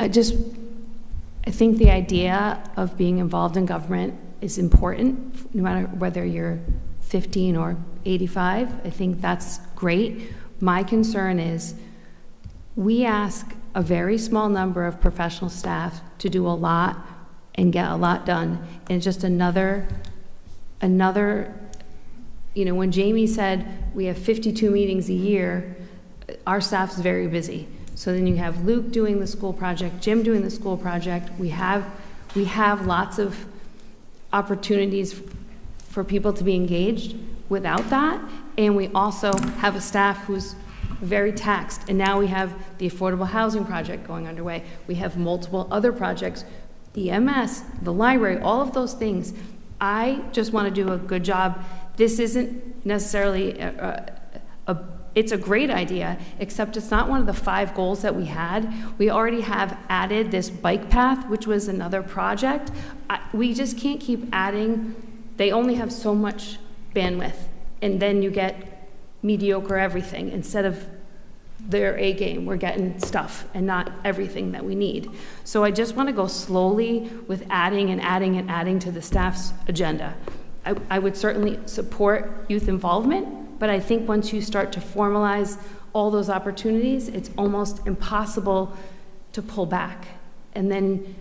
I think the idea of being involved in government is important, no matter whether you're 15 or 85. I think that's great. My concern is we ask a very small number of professional staff to do a lot and get a lot done. And just another, when Jamie said we have 52 meetings a year, our staff's very busy. So then you have Luke doing the school project, Jim doing the school project. We have lots of opportunities for people to be engaged without that. And we also have a staff who's very taxed. And now we have the affordable housing project going underway. We have multiple other projects, EMS, the library, all of those things. I just want to do a good job. This isn't necessarily it's a great idea, except it's not one of the 5 goals that we had. We already have added this bike path, which was another project. We just can't keep adding. They only have so much bandwidth, and then you get mediocre everything. Instead of their A game, we're getting stuff and not everything that we need. So I just want to go slowly with adding and adding and adding to the staff's agenda. I would certainly support youth involvement, but I think once you start to formalize all those opportunities, it's almost impossible to pull back. And then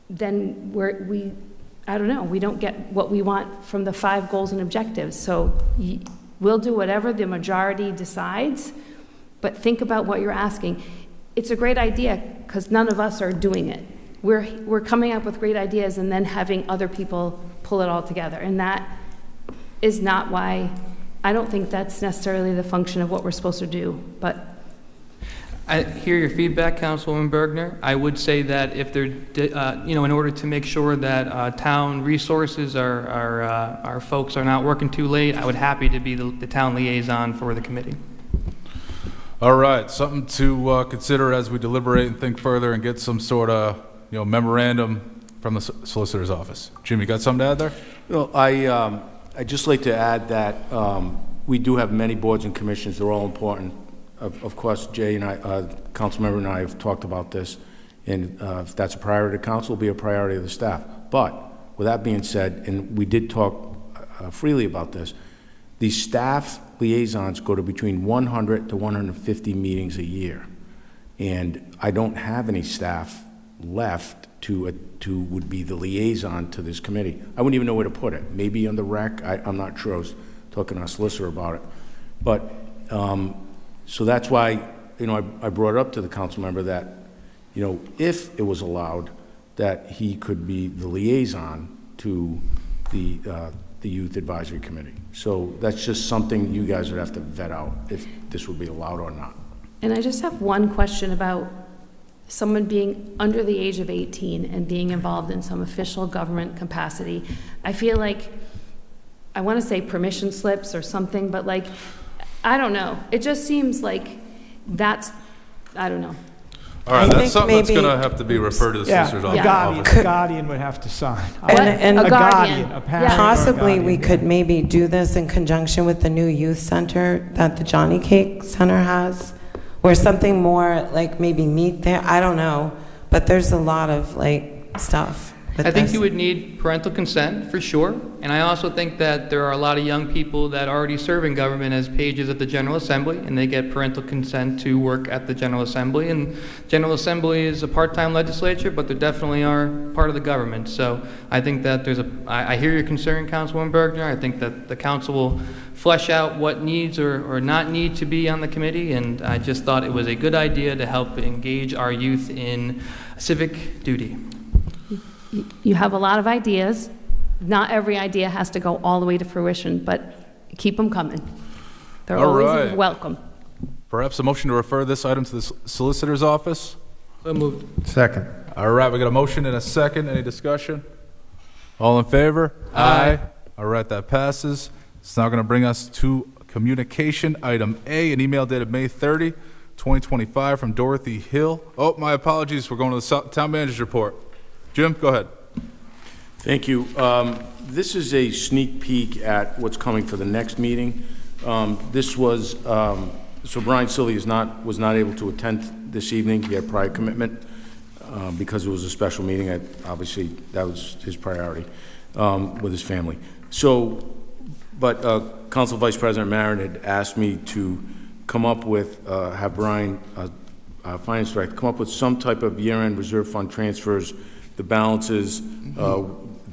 I don't know, we don't get what we want from the 5 goals and objectives. So we'll do whatever the majority decides, but think about what you're asking. It's a great idea because none of us are doing it. We're coming up with great ideas and then having other people pull it all together. And that is not why, I don't think that's necessarily the function of what we're supposed to do, but. I hear your feedback, Councilwoman Bergner. I would say that if they're, in order to make sure that town resources, our folks are not working too late, I would happy to be the town liaison for the committee. All right, something to consider as we deliberate and think further and get some sort of, memorandum from the solicitor's office. Jim, you got something to add there? Well, I'd just like to add that we do have many boards and commissions. They're all important. Of course, Jay and I, Councilmember and I have talked about this, and if that's a priority of the council, it'll be a priority of the staff. But with that being said, and we did talk freely about this, the staff liaisons go to between 100 to 150 meetings a year, and I don't have any staff left to would be the liaison to this committee. I wouldn't even know where to put it. Maybe on the rec. I'm not sure. I was talking to our solicitor about it, but so that's why I brought it up to the council member that if it was allowed that he could be the liaison to the youth advisory committee. So that's just something you guys would have to vet out if this would be allowed or not. And I just have one question about someone being under the age of 18 and being involved in some official government capacity. I feel like, I want to say permission slips or something, but I don't know. It just seems like I don't know. All right, I that's think something that's maybe- going to have to be referred to the Yeah, solicitor's a office. guardian would have to sign. And A guardian. A parent or a possibly we guardian. could maybe do this in conjunction with the new youth center that the Johnny Cake Center has, or something more like maybe meet there. I don't know, but there's a lot of stuff with I think this. you would need parental consent, for sure. And I also think that there are a lot of young people that already serve in government as pages at the General Assembly, and they get parental consent to work at the General Assembly. And General Assembly is a part-time legislature, but they definitely are part of the government. So I think that I hear your concern, Councilwoman Bergner. I think that the council will flesh out what needs or not need to be on the committee, and I just thought it was a good idea to help engage our youth in civic duty. You have a lot of ideas. Not every idea has to go all the way to fruition, but keep them coming. They're All always right. welcome. Perhaps a motion to refer this item to the solicitor's office? So moved. Second. All right, we got a motion and a second. Any discussion? All in favor? Aye. All right, that passes. It's now going to bring us to communication. Item A, an email dated May 30, 2025 from Dorothy Hill. Oh, my apologies. We're going to the town manager's report. Jim, go ahead. Thank you. This is a sneak peek at what's coming for the next meeting. This was, so Brian Silly was not able to attend this evening. He had prior commitment because it was a special meeting. Obviously, that was his priority with his family. So, but Council Vice President Marin had asked me to come up with, have Brian, Finance Director, come up with some type of year-end reserve fund transfers, the balances,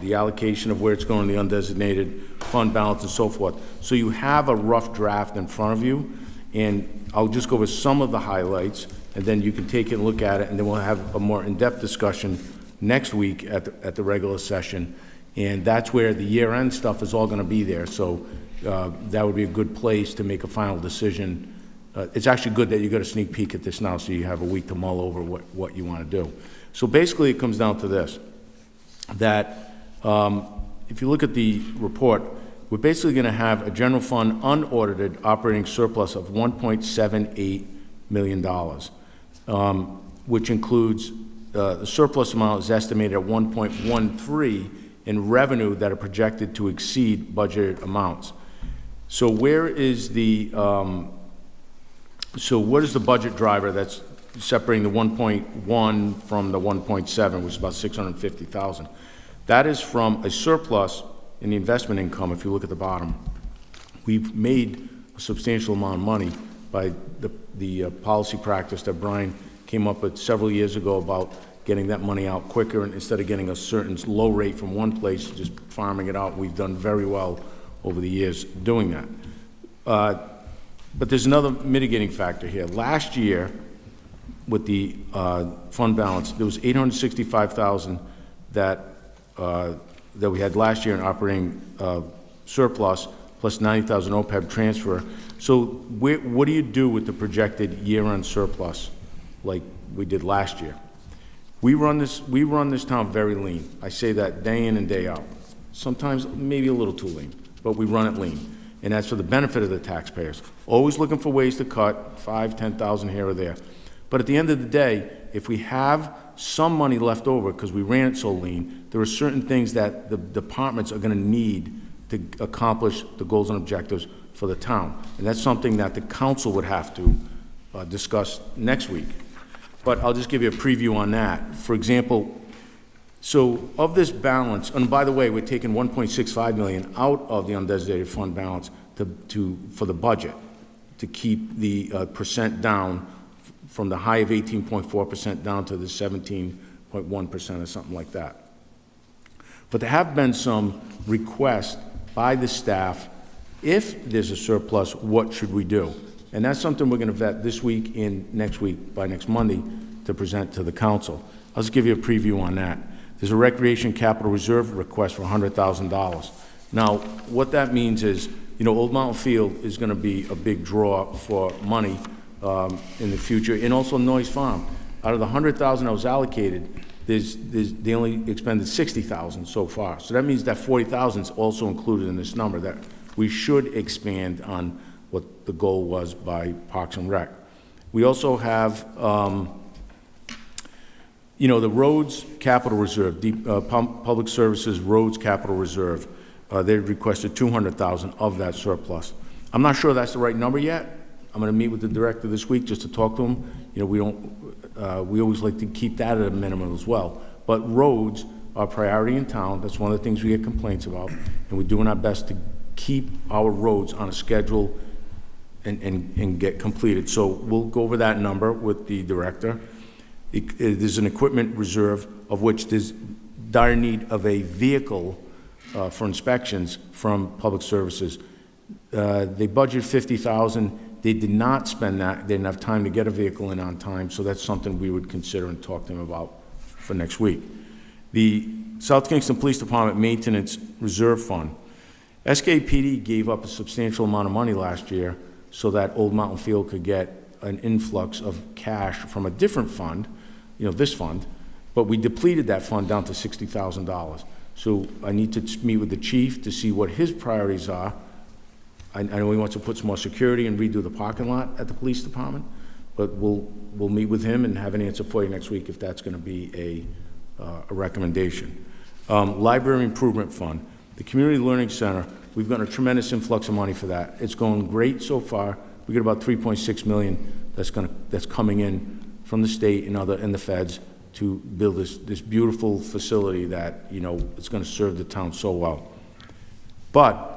the allocation of where it's going, the undesignated fund balance and so forth. So you have a rough draft in front of you, And I'll just go over some of the highlights, and then you can take it and look at it, and then we'll have a more in-depth discussion next week at the regular session. And that's where the year-end stuff is all going to be there. So that would be a good place to make a final decision. It's actually good that you got a sneak peek at this now, so you have a week to mull over what you want to do. So basically, it comes down to this, that if you look at the report, we're basically going to have a general fund unaudited operating surplus of $1.78 million, which includes the surplus amount is estimated at 1.13 in revenue that are projected to exceed budgeted amounts. So where is the so what is the budget driver that's separating the 1.1 from the 1.7, which is about 650,000? That is from a surplus in the investment income. If you look at the bottom, we've made a substantial amount of money by the policy practice that Brian came up with several years ago about getting that money out quicker, and instead of getting a certain low rate from one place, just farming it out. We've done very well over the years doing that. But there's another mitigating factor here. Last year, with the fund balance, there was $865,000 that we had last year in operating surplus, plus 90,000 OPEB transfer. So what do you do with the projected year-end surplus like we did last year? We run this town very lean. I say that day in and day out. Sometimes maybe a little too lean, but we run it lean. And that's for the benefit of the taxpayers. Always looking for ways to cut 5,000, 10,000 here or there. But at the end of the day, if we have some money left over because we ran it so lean, there are certain things that the departments are going to need to accomplish the goals and objectives for the town. And that's something that the council would have to discuss next week. But I'll just give you a preview on that. For example, so of this balance, and by the way, we're taking $1.65 million out of the undesignated fund balance for the budget to keep the percent down from the high of 18.4% down to the 17.1% or something like that. But there have been some requests by the staff, if there's a surplus, what should we do? And that's something we're going to vet this week and next week, by next Monday, to present to the council. I'll just give you a preview on that. There's a recreation capital reserve request for $100,000. Now, what that means is, Old Mountain Field is going to be a big draw for money in the future, and also Noyes Farm. Out of the $100,000 that was allocated, they only expended $60,000 so far. So that means that $40,000 is also included in this number, that we should expand on what the goal was by Parks and Rec. We also have, the Roads Capital Reserve, Public Services Roads Capital Reserve. They requested $200,000 of that surplus. I'm not sure that's the right number yet. I'm going to meet with the director this week just to talk to him. We always like to keep that at a minimum as well. But roads are a priority in town. That's one of the things we get complaints about, and we're doing our best to keep our roads on a schedule and get completed. So we'll go over that number with the director. There's an equipment reserve, of which there's dire need of a vehicle for inspections from Public Services. They budgeted $50,000. They did not spend that. They didn't have time to get a vehicle in on time, so that's something we would consider and talk to them about for next week. The South Kingston Police Department Maintenance Reserve Fund. SKPD gave up a substantial amount of money last year so that Old Mountain Field could get an influx of cash from a different fund, this fund, but we depleted that fund down to $60,000. So I need to meet with the chief to see what his priorities are. I know he wants to put some more security and redo the parking lot at the police department, but we'll meet with him and have an answer for you next week if that's going to be a recommendation. Library Improvement Fund. The Community Learning Center, we've got a tremendous influx of money for that. It's going great so far. We get about $3.6 million that's coming in from the state and the feds to build this beautiful facility that it's going to serve the town so well. But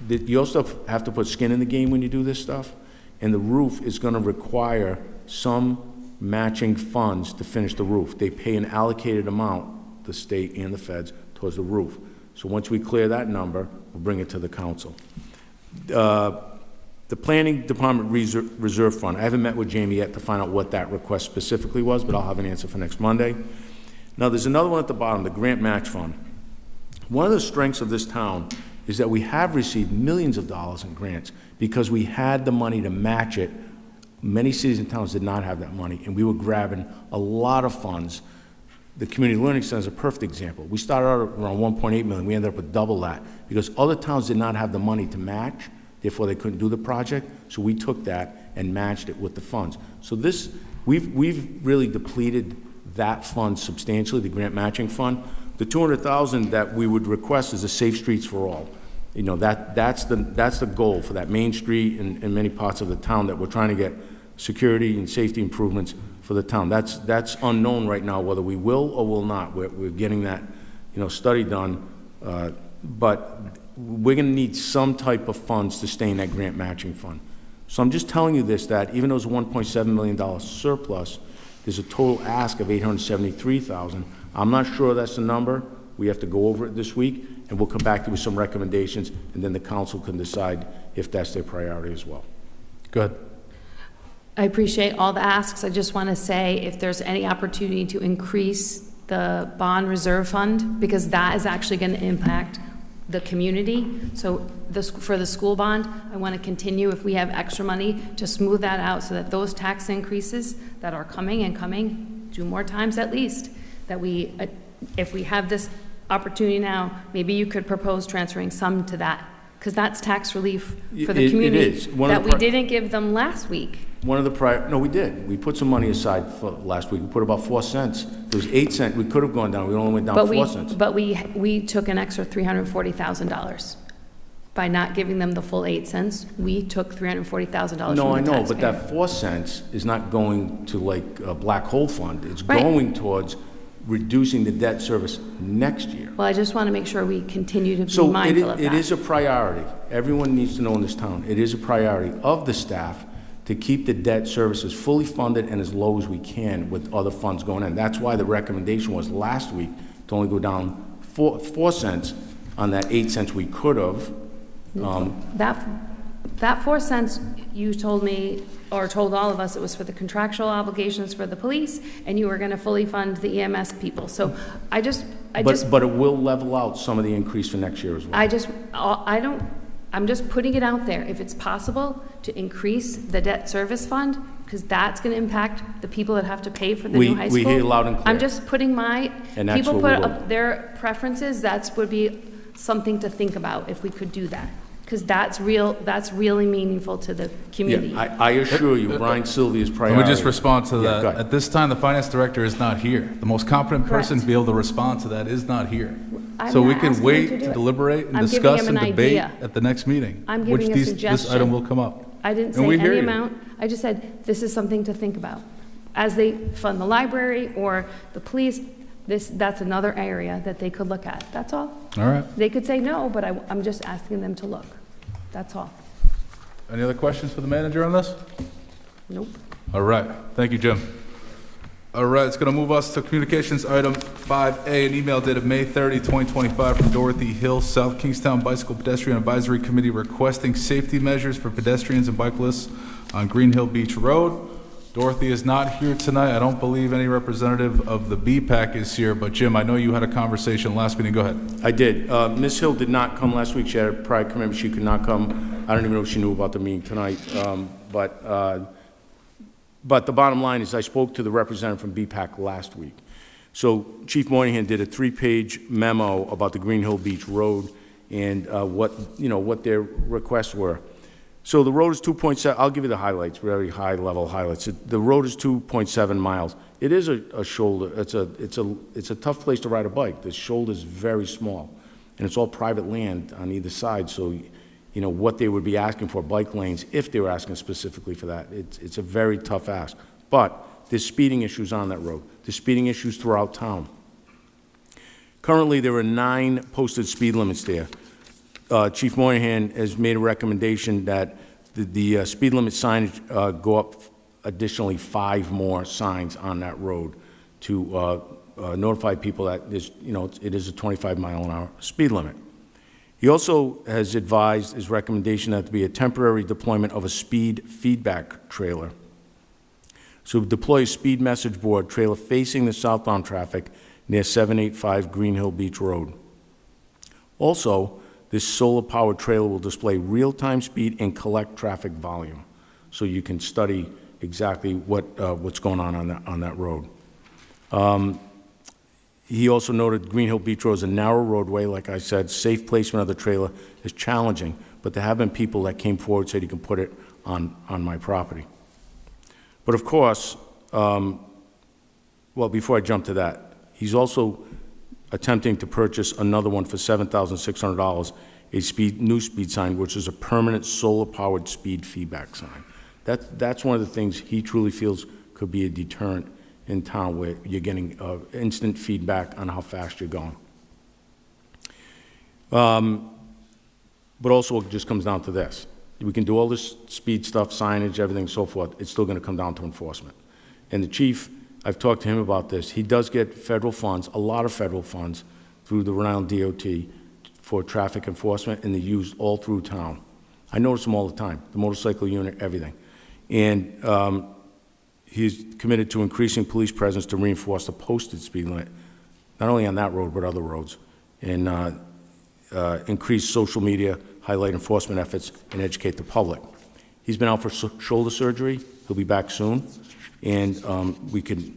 you also have to put skin in the game when you do this stuff, and the roof is going to require some matching funds to finish the roof. They pay an allocated amount, the state and the feds, towards the roof. So once we clear that number, we'll bring it to the council. The Planning Department Reserve Fund, I haven't met with Jamie yet to find out what that request specifically was, but I'll have an answer for next Monday. Now, there's another one at the bottom, the Grant Match Fund. One of the strengths of this town is that we have received millions of dollars in grants because we had the money to match it. Many cities and towns did not have that money, and we were grabbing a lot of funds. The Community Learning Center is a perfect example. We started out around 1.8 million. We ended up with double that because other towns did not have the money to match, therefore they couldn't do the project, so we took that and matched it with the funds. So this, we've really depleted that fund substantially, the grant matching fund. The $200,000 that we would request is a Safe Streets for All. You know, that's the goal for that Main Street and many parts of the town that we're trying to get security and safety improvements for the town. That's unknown right now whether we will or will not. We're getting that, you know, study done, but we're going to need some type of funds to stay in that grant matching fund. So I'm just telling you this, that even though it's a $1.7 million surplus, there's a total ask of $873,000. I'm not sure that's the number. We have to go over it this week, and we'll come back to you with some recommendations, and then the council can decide if that's their priority as well. Good. I appreciate all the asks. I just want to say if there's any opportunity to increase the bond reserve fund, because that is actually going to impact the community. So for the school bond, I want to continue, if we have extra money, to smooth that out so that those tax increases that are coming 2 more times at least, that we, if we have this opportunity now, maybe you could propose transferring some to that, because that's tax relief for the community. It is. That we didn't give them last week. One of the no, we did. We put some money aside for last week. We put about 4 cents. There was 8 cents. We could have gone down. We only went down 4 cents. But we took an extra $340,000. By not giving them the full 8 cents, we took $340,000 from the No, I know, taxpayer. but that 4 cents is not going to like a black hole fund. It's Right. going towards reducing the debt service next year. Well, I just want to make sure we continue to be So mindful of that. it is a priority. Everyone needs to know in this town, it is a priority of the staff to keep the debt services fully funded and as low as we can with other funds going in. That's why the recommendation was last week to only go down 4 cents on that 8 cents we could have. That 4 cents, you told me, or told all of us, it was for the contractual obligations for the police, and you were going to fully fund the EMS people. So But it will level out some of the increase for next year as well. I'm just putting it out there. If it's possible to increase the debt service fund, because that's going to impact the people that have to pay for the new high school. We hear you loud and clear. I'm just putting And that's people where put we up their preferences, that would be something to think about if we could do that. Because that's really meaningful to the community. Yeah, I assure you, Brian Sylvia's priority. Let me just respond to Yeah, that. go ahead. At this time, the finance director is not here. The most competent person Correct. to be able to respond to that is not here. I'm So we not can asking wait him to do to it. deliberate and I'm giving discuss him and an debate idea. at the next meeting. I'm giving a This suggestion. item will come up. I didn't And we say hear any you. amount. I just said, this is something to think about. As they fund the library or the police, that's another area that they could look at. That's all. All right. They could say no, but I'm just asking them to look. That's all. Any other questions for the manager on this? Nope. All right. Thank you, Jim. All right, it's going to move us to communications item 5A, an email dated May 30, 2025 from Dorothy Hill, South Kingstown Bicycle Pedestrian Advisory Committee requesting safety measures for pedestrians and bikelists on Green Hill Beach Road. Dorothy is not here tonight. I don't believe any representative of the BPAC is here, but Jim, I know you had a conversation last meeting. Go ahead. I did. Ms. Hill did not come last week. She had a prior commitment. She could not come. I don't even know if she knew about the meeting tonight. But the bottom line is I spoke to the representative from BPAC last week. So Chief Moynihan did a 3-page memo about the Green Hill Beach Road and what their requests were. So the road is 2.7, I'll give you the highlights, very high-level highlights. The road is 2.7 miles. It is a shoulder. It's a tough place to ride a bike. The shoulder is very small, and it's all private land on either side. So, what they would be asking for, bike lanes, if they were asking specifically for that, it's a very tough ask. But there's speeding issues on that road. There's speeding issues throughout town. Currently, there are 9 posted speed limits there. Chief Moynihan has made a recommendation that the speed limit signage go up additionally 5 more signs on that road to notify people that it is a 25-mile-an-hour speed limit. He also has advised his recommendation that there be a temporary deployment of a speed feedback trailer. So deploy a speed message board trailer facing the southbound traffic near 785 Green Hill Beach Road. Also, this solar-powered trailer will display real-time speed and collect traffic volume, so you can study exactly what's going on that road. He also noted Green Hill Beach Road is a narrow roadway. Like I said, safe placement of the trailer is challenging, but there have been people that came forward and said you can put it on my property. But of course, well, before I jump to that, he's also attempting to purchase another one for $7,600, a new speed sign, which is a permanent solar-powered speed feedback sign. That's one of the things he truly feels could be a deterrent in town, where you're getting instant feedback on how fast you're going. But also, it just comes down to this. We can do all this speed stuff, signage, everything, so forth. It's still going to come down to enforcement. And the chief, I've talked to him about this. He does get federal funds, a lot of federal funds, through the Rhode Island DOT for traffic enforcement, and they're used all through town. I notice them all the time, the motorcycle unit, everything. And he's committed to increasing police presence to reinforce the posted speed limit, not only on that road, but other roads, and increase social media, highlight enforcement efforts, and educate the public. He's been out for shoulder surgery. He'll be back soon. And we can,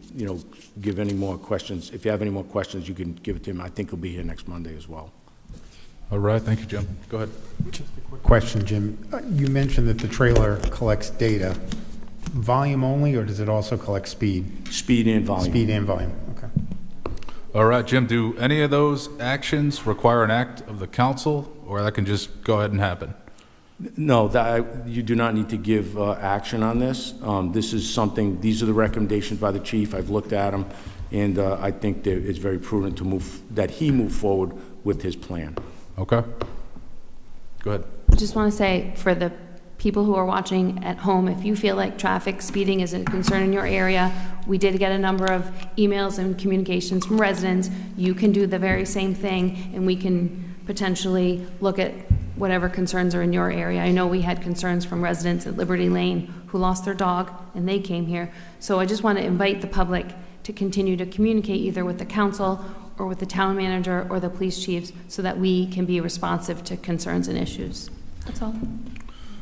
give any more questions. If you have any more questions, you can give it to him. I think he'll be here next Monday as well. All right, thank you, Jim. Go ahead. Question, Jim. You mentioned that the trailer collects data. Volume only, or does it also collect speed? Speed and volume. Speed and volume, okay. All right, Jim, do any of those actions require an act of the council, or that can just go ahead and happen? No, you do not need to give action on this. This is something, these are the recommendations by the chief. I've looked at them, and I think that it's very prudent that he move forward with his plan. Okay. Go ahead. I just want to say, for the people who are watching at home, if you feel like traffic speeding is a concern in your area, we did get a number of emails and communications from residents. You can do the very same thing, and we can potentially look at whatever concerns are in your area. I know we had concerns from residents at Liberty Lane who lost their dog, and they came here. So I just want to invite the public to continue to communicate either with the council or with the town manager or the police chiefs, so that we can be responsive to concerns and issues. That's all.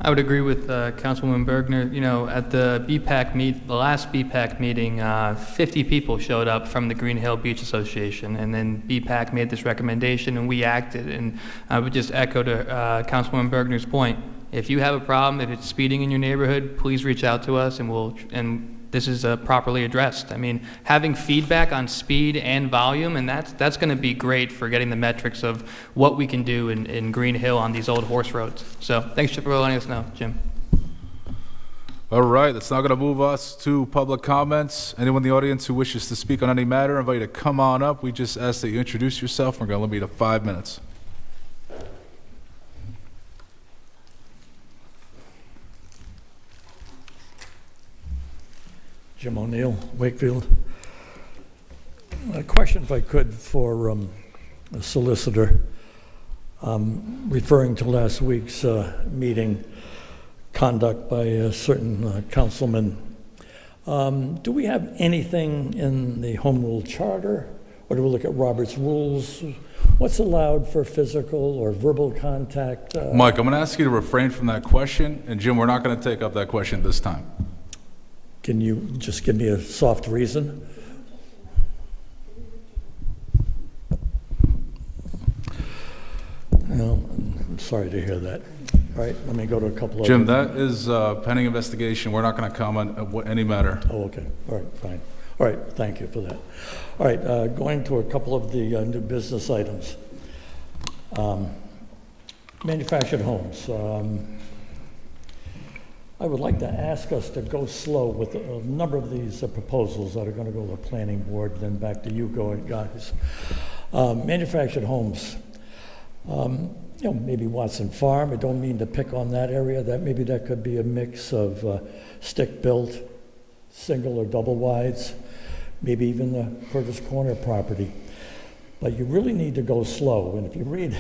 I would agree with Councilwoman Bergner. At the the last BPAC meeting, 50 people showed up from the Green Hill Beach Association, and then BPAC made this recommendation, and we acted. And I would just echo to Councilwoman Bergner's point. If you have a problem, if it's speeding in your neighborhood, please reach out to us, and this is properly addressed. I mean, having feedback on speed and volume, and that's going to be great for getting the metrics of what we can do in Green Hill on these old horse roads. So thanks for letting us know, Jim. All right, that's now going to move us to public comments. Anyone in the audience who wishes to speak on any matter, I invite you to come on up. We just ask that you introduce yourself. We're going to limit you to 5 minutes. Jim O'Neill, Wakefield. A question, if I could, for a solicitor, referring to last week's meeting conduct by a certain councilman. Do we have anything in the Home Rule Charter, or do we look at Robert's Rules? What's allowed for physical or verbal contact? Mike, I'm going to ask you to refrain from that question, and Jim, we're not going to take up that question this time. Can you just give me a soft reason? No, I'm sorry to hear that. All right, let me go to a couple of... Jim, that is pending investigation. We're not going to comment on any matter. Oh, okay. All right, fine. All right, thank you for that. All right, going to a couple of the new business items. Manufactured homes. I would like to ask us to go slow with a number of these proposals that are going to go to the planning board, then back to you guys. Manufactured homes. Maybe Watson Farm. I don't mean to pick on that area. Maybe that could be a mix of stick-built, single or double wides. Maybe even the Curtis Corner property. But you really need to go slow. And if you read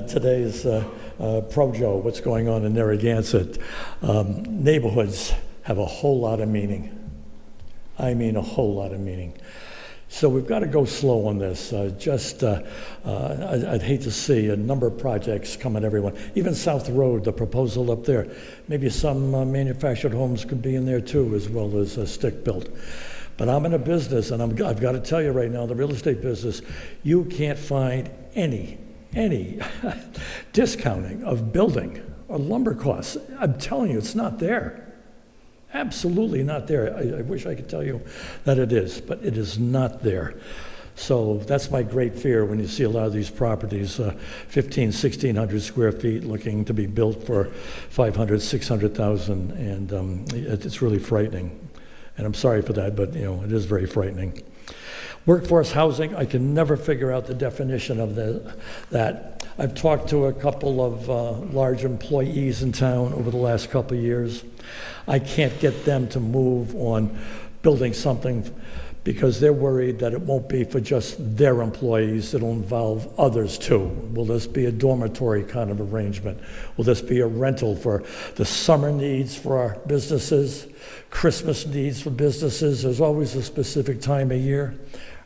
today's Projo, what's going on in Narragansett, neighborhoods have a whole lot of meaning. I mean, a whole lot of meaning. So we've got to go slow on this. I'd hate to see a number of projects come at everyone. Even South Road, the proposal up there, maybe some manufactured homes could be in there too, as well as stick-built. But I'm in a business, and I've got to tell you right now, the real estate business, you can't find any discounting of building or lumber costs. I'm telling you, it's not there. Absolutely not there. I wish I could tell you that it is, but it is not there. So that's my great fear when you see a lot of these properties, 1,600 square feet, looking to be built for 500, 600,000, and it's really frightening. And I'm sorry for that, but it is very frightening. Workforce housing, I can never figure out the definition of that. I've talked to a couple of large employees in town over the last couple of years. I can't get them to move on building something because they're worried that it won't be for just their employees, it'll involve others too. Will this be a dormitory kind of arrangement? Will this be a rental for the summer needs for our businesses, Christmas needs for businesses? There's always a specific time of year.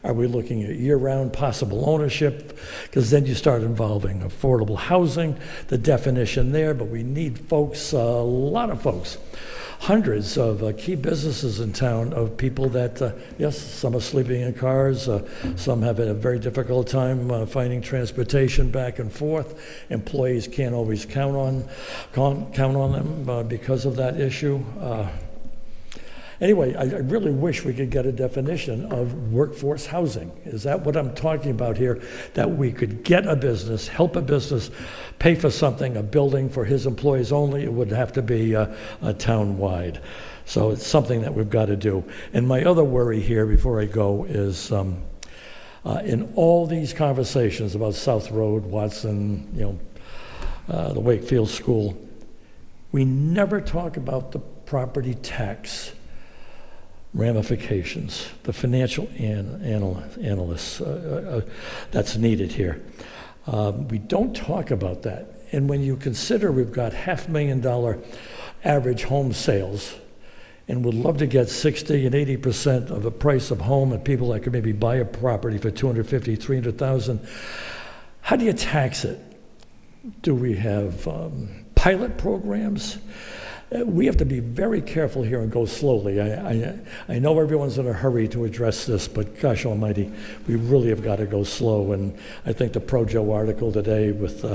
Are we looking at year-round possible ownership? Because then you start involving affordable housing, the definition there, but we need folks, a lot of folks, hundreds of key businesses in town of people that, yes, some are sleeping in cars, some have a very difficult time finding transportation back and forth. Employees can't always count on them because of that issue. Anyway, I really wish we could get a definition of workforce housing. Is that what I'm talking about here? That we could get a business, help a business, pay for something, a building for his employees only. It would have to be a town-wide. So it's something that we've got to do. And my other worry here before I go is in all these conversations about South Road, Watson, the Wakefield School, we never talk about the property tax ramifications, the financial analysts that's needed here. We don't talk about that. And when you consider we've got $500,000 average home sales, and would love to get 60 and 80% of the price of home and people that could maybe buy a property for $250,000, $300,000, how do you tax it? Do we have pilot programs? We have to be very careful here and go slowly. I know everyone's in a hurry to address this, but gosh almighty, we really have got to go slow. And I think the Projo article today with,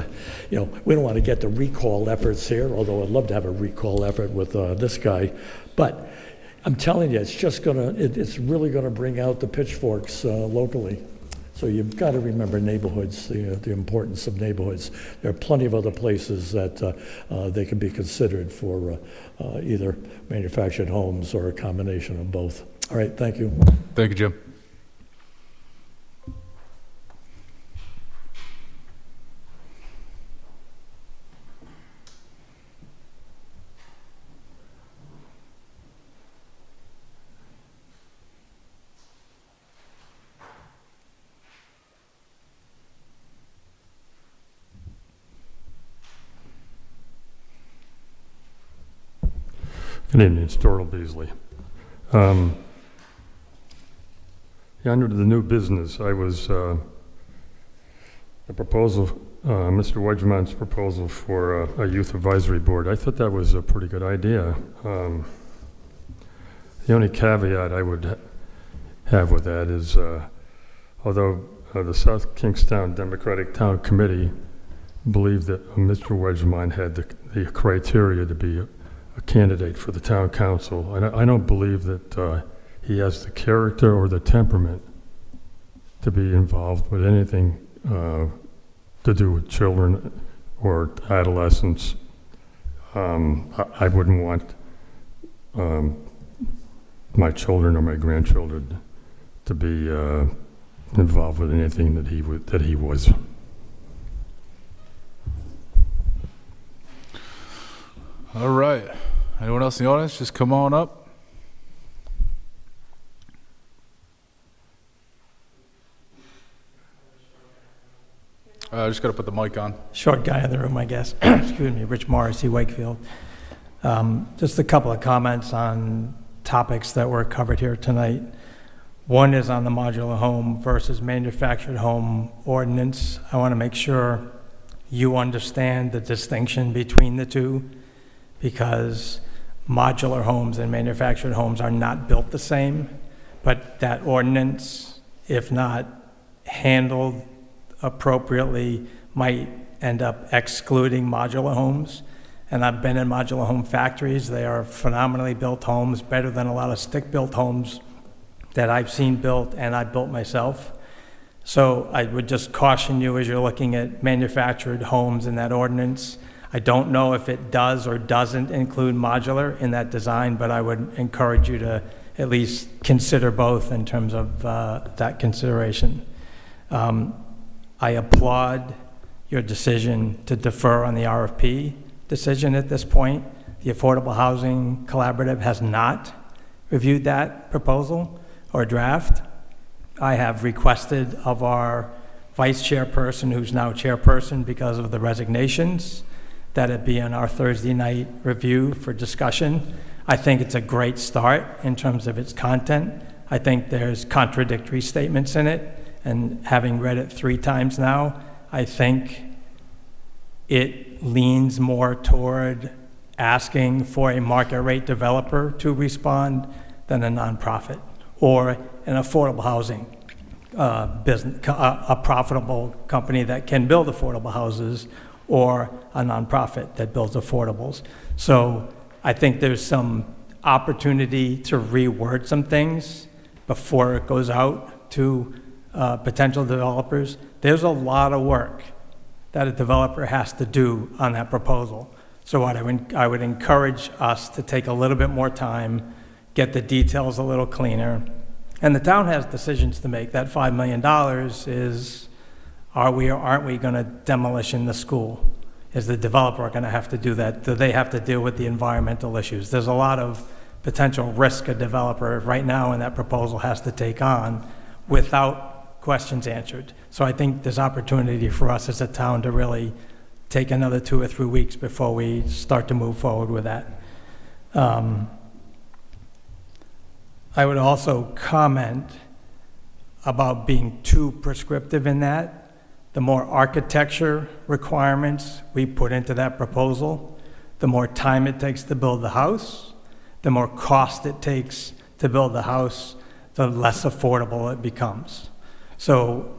we don't want to get the recall efforts here, although I'd love to have a recall effort with this guy. But I'm telling you, it's really going to bring out the pitchforks locally. So you've got to remember neighborhoods, the importance of neighborhoods. There are plenty of other places that they can be considered for either manufactured homes or a combination of both. All right, thank you. Thank you, Jim. Good evening, it's Doral Beasley. Under the new business, I was the proposal, Mr. Wedgemont's proposal for a youth advisory board. I thought that was a pretty good idea. The only caveat I would have with that is, although the South Kingstown Democratic Town Committee believed that Mr. Wedgemont had the criteria to be a candidate for the town council. I don't believe that he has the character or the temperament to be involved with anything to do with children or adolescents. I wouldn't want my children or my grandchildren to be involved with anything that he was. All right. Anyone else in the audience? Just come on up. Just got to put the mic on. Short guy in the room, I guess. Excuse me, Rich Morrissey, Wakefield. Just a couple of comments on topics that were covered here tonight. One is on the modular home versus manufactured home ordinance. I want to make sure you understand the distinction between the two, because modular homes and manufactured homes are not built the same, but that ordinance, if not handled appropriately, might end up excluding modular homes. And I've been in modular home factories. They are phenomenally built homes, better than a lot of stick-built homes that I've seen built and I built myself. So I would just caution you as you're looking at manufactured homes in that ordinance. I don't know if it does or doesn't include modular in that design, but I would encourage you to at least consider both in terms of that consideration. I applaud your decision to defer on the RFP decision at this point. The Affordable Housing Collaborative has not reviewed that proposal or draft. I have requested of our vice chairperson, who's now chairperson because of the resignations, that it be on our Thursday night review for discussion. I think it's a great start in terms of its content. I think there's contradictory statements in it, and having read it 3 times now, I think it leans more toward asking for a market rate developer to respond than a nonprofit or an affordable housing business, a profitable company that can build affordable houses, or a nonprofit that builds affordables. So I think there's some opportunity to reword some things before it goes out to potential developers. There's a lot of work that a developer has to do on that proposal. So what I would encourage us to take a little bit more time, get the details a little cleaner. And the town has decisions to make. That $5 million is, are we or aren't we going to demolition the school? Is the developer going to have to do that? Do they have to deal with the environmental issues? There's a lot of potential risk a developer right now in that proposal has to take on without questions answered. So I think there's opportunity for us as a town to really take another 2 or 3 weeks before we start to move forward with that. I would also comment about being too prescriptive in that. The more architecture requirements we put into that proposal, the more time it takes to build the house, the more cost it takes to build the house, the less affordable it becomes. So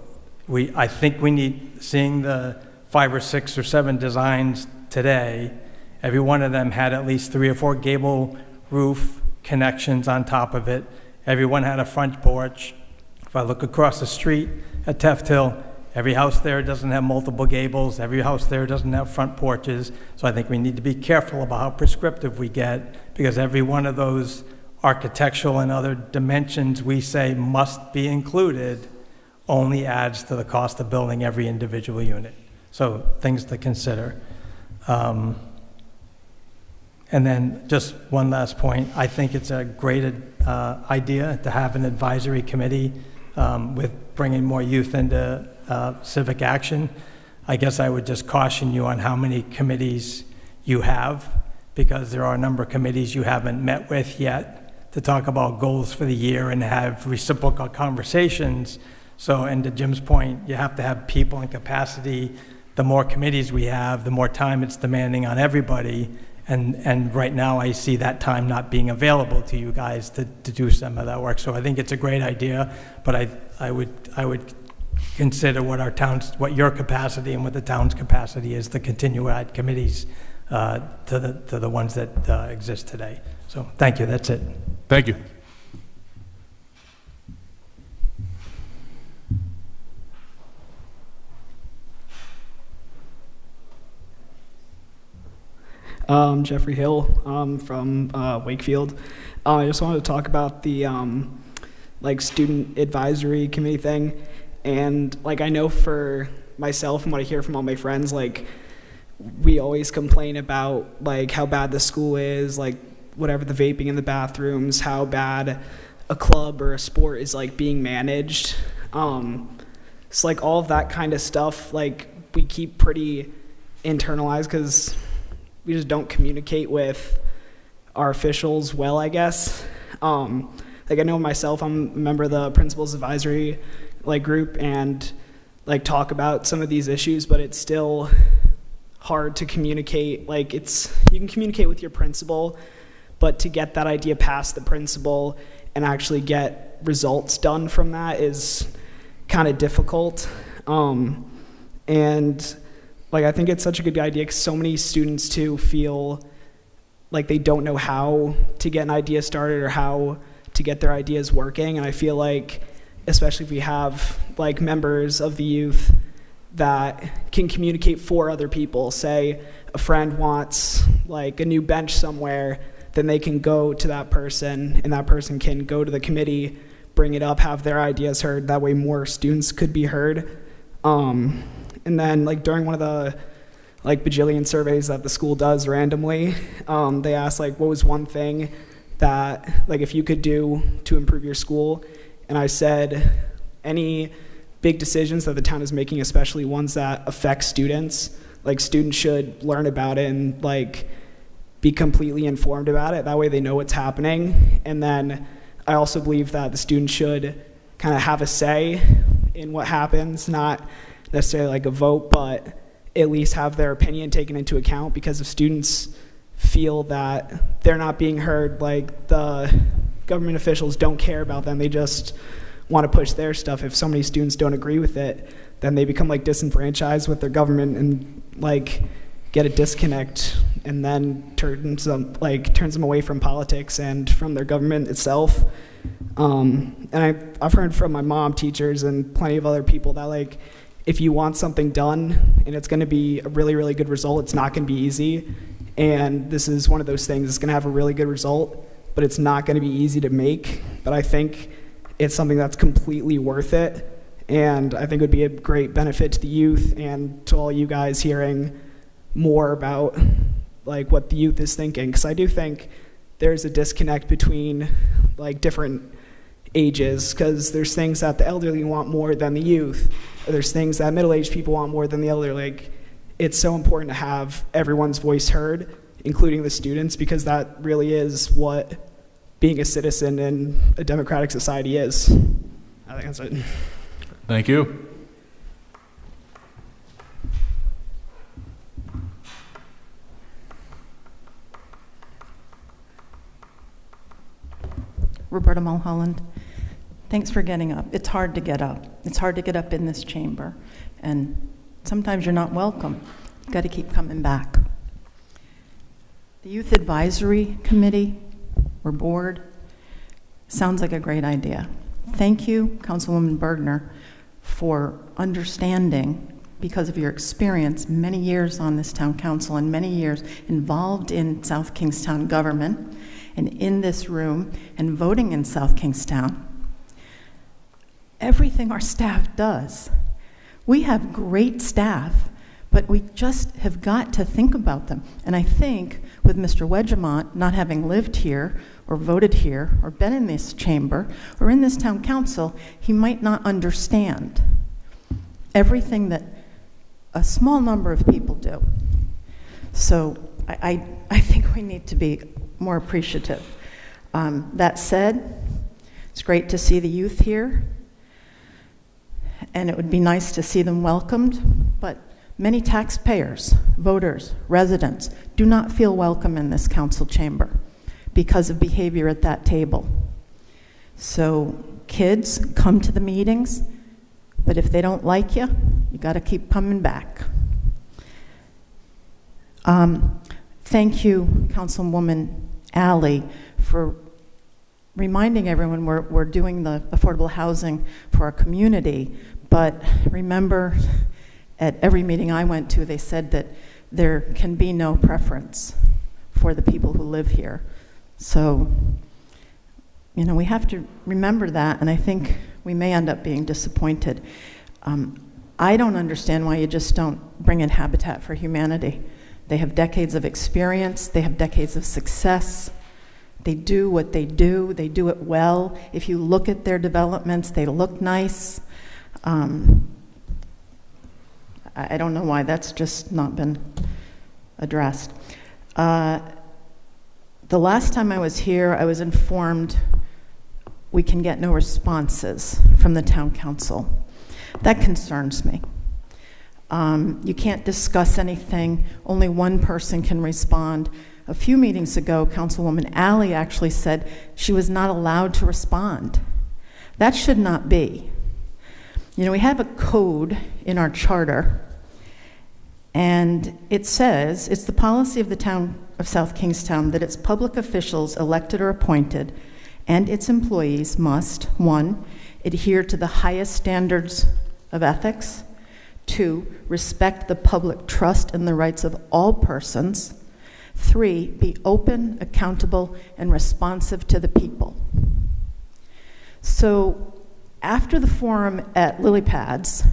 I think we need, seeing the 5 or 6 or 7 designs today, every one of them had at least 3 or 4 gable roof connections on top of it. Everyone had a front porch. If I look across the street at Teft Hill, every house there doesn't have multiple gables. Every house there doesn't have front porches. So I think we need to be careful about how prescriptive we get, because every one of those architectural and other dimensions we say must be included only adds to the cost of building every individual unit. So things to consider. And then just one last point. I think it's a great idea to have an advisory committee with bringing more youth into civic action. I guess I would just caution you on how many committees you have, because there are a number of committees you haven't met with yet to talk about goals for the year and have reciprocal conversations. So, and to Jim's point, you have to have people in capacity. The more committees we have, the more time it's demanding on everybody. And right now I see that time not being available to you guys to do some of that work. So I think it's a great idea, but I would consider what your capacity and what the town's capacity is to continue to add committees to the ones that exist today. So thank you, that's it. Thank you. Jeffrey Hill from Wakefield. I just wanted to talk about the student advisory committee thing. And I know for myself and what I hear from all my friends, we always complain about how bad the school is, whatever, the vaping in the bathrooms, how bad a club or a sport is being managed. So all of that kind of stuff we keep pretty internalized because we just don't communicate with our officials well, I guess. Like I know myself, I'm a member of the principals advisory group and talk about some of these issues, but it's still hard to communicate. You can communicate with your principal, but to get that idea past the principal and actually get results done from that is kind of difficult. And I think it's such a good idea because so many students too feel like they don't know how to get an idea started or how to get their ideas working. And I feel like, especially if we have members of the youth that can communicate for other people, say a friend wants a new bench somewhere, then they can go to that person and that person can go to the committee, bring it up, have their ideas heard. That way more students could be heard. And then during one of the bajillion surveys that the school does randomly, they asked what was one thing that if you could do to improve your school, and I said any big decisions that the town is making, especially ones that affect students, students should learn about it and be completely informed about it. That way they know what's happening. And then I also believe that the students should kind of have a say in what happens, not necessarily a vote, but at least have their opinion taken into account, because if students feel that they're not being heard, the government officials don't care about them, they just want to push their stuff. If so many students don't agree with it, then they become disenfranchised with their government and get a disconnect, and then turns them away from politics and from their government itself. And I've heard from my mom, teachers, and plenty of other people that if you want something done and it's going to be a really, really good result, it's not going to be easy. And this is one of those things that's going to have a really good result, but it's not going to be easy to make. But I think it's something that's completely worth it. And I think it would be a great benefit to the youth and to all you guys hearing more about what the youth is thinking. Because I do think there's a disconnect between different ages, because there's things that the elderly want more than the youth. There's things that middle-aged people want more than the elderly. It's so important to have everyone's voice heard, including the students, because that really is what being a citizen in a democratic society is. I think that's it. Thank you. Roberta Mulholland. Thanks for getting up. It's hard to get up. It's hard to get up in this chamber. And sometimes you're not welcome. You've got to keep coming back. The Youth Advisory Committee or Board sounds like a great idea. Thank you, Councilwoman Bergner, for understanding, because of your experience, many years on this town council and many years involved in South Kingstown government and in this room and voting in South Kingstown. Everything our staff does. We have great staff, but we just have got to think about them. And I think with Mr. Wedgemont not having lived here or voted here or been in this chamber or in this town council, he might not understand everything that a small number of people do. So I think we need to be more appreciative. That said, it's great to see the youth here, and it would be nice to see them welcomed, but many taxpayers, voters, residents do not feel welcome in this council chamber because of behavior at that table. So kids, come to the meetings, but if they don't like you, you got to keep coming back. Thank you, Councilwoman Alley, for reminding everyone we're doing the affordable housing for our community. But remember, at every meeting I went to, they said that there can be no preference for the people who live here. So, we have to remember that, and I think we may end up being disappointed. I don't understand why you just don't bring in Habitat for Humanity. They have decades of experience, they have decades of success. They do what they do it well. If you look at their developments, they look nice. I don't know why that's just not been addressed. The last time I was here, I was informed we can get no responses from the town council. That concerns me. You can't discuss anything. Only one person can respond. A few meetings ago, Councilwoman Alley actually said she was not allowed to respond. That should not be. You know, we have a code in our charter, and it says, it's the policy of the town of South Kingstown that its public officials, elected or appointed, and its employees must, 1, adhere to the highest standards of ethics, 2, respect the public trust and the rights of all persons, 3, be open, accountable, and responsive to the people. So after the forum at Lily Pads,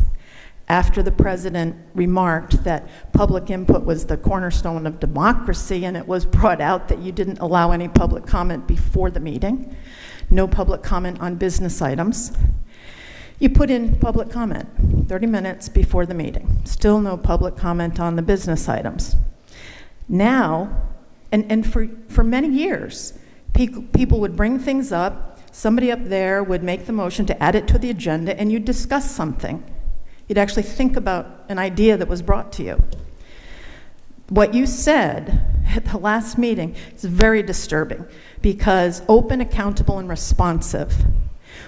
after the president remarked that public input was the cornerstone of democracy, and it was brought out that you didn't allow any public comment before the meeting, no public comment on business items, you put in public comment 30 minutes before the meeting. Still no public comment on the business items. Now, and for many years, people would bring things up, somebody up there would make the motion to add it to the agenda, and you'd discuss something. You'd actually think about an idea that was brought to you. What you said at the last meeting is very disturbing, because open, accountable, and responsive.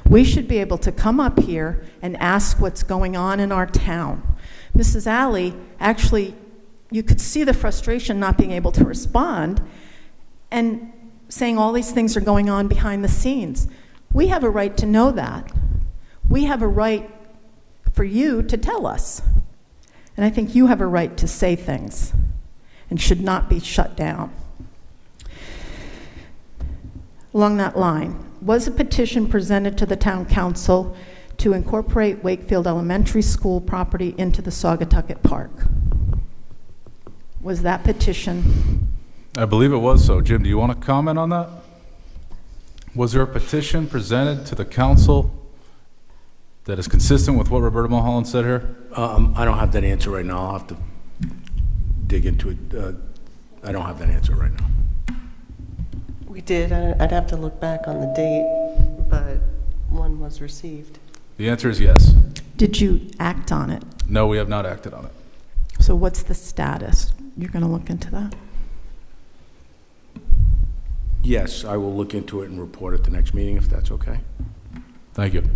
We should be able to come up here and ask what's going on in our town. Mrs. Alley, actually, you could see the frustration not being able to respond and saying all these things are going on behind the scenes. We have a right to know that. We have a right for you to tell us. And I think you have a right to say things and should not be shut down. Along that line, was a petition presented to the town council to incorporate Wakefield Elementary School property into the Saugatucket Park? Was that petition? I believe it was so. Jim, do you want to comment on that? Was there a petition presented to the council that is consistent with what Roberta Mulholland said here? I don't have that answer right now. I'll have to dig into it. I don't have that answer right now. We did. I'd have to look back on the date, but one was received. The answer is yes. Did you act on it? No, we have not acted on it. So what's the status? You're going to look into that? Yes, I will look into it and report at the next meeting if that's okay. Thank you.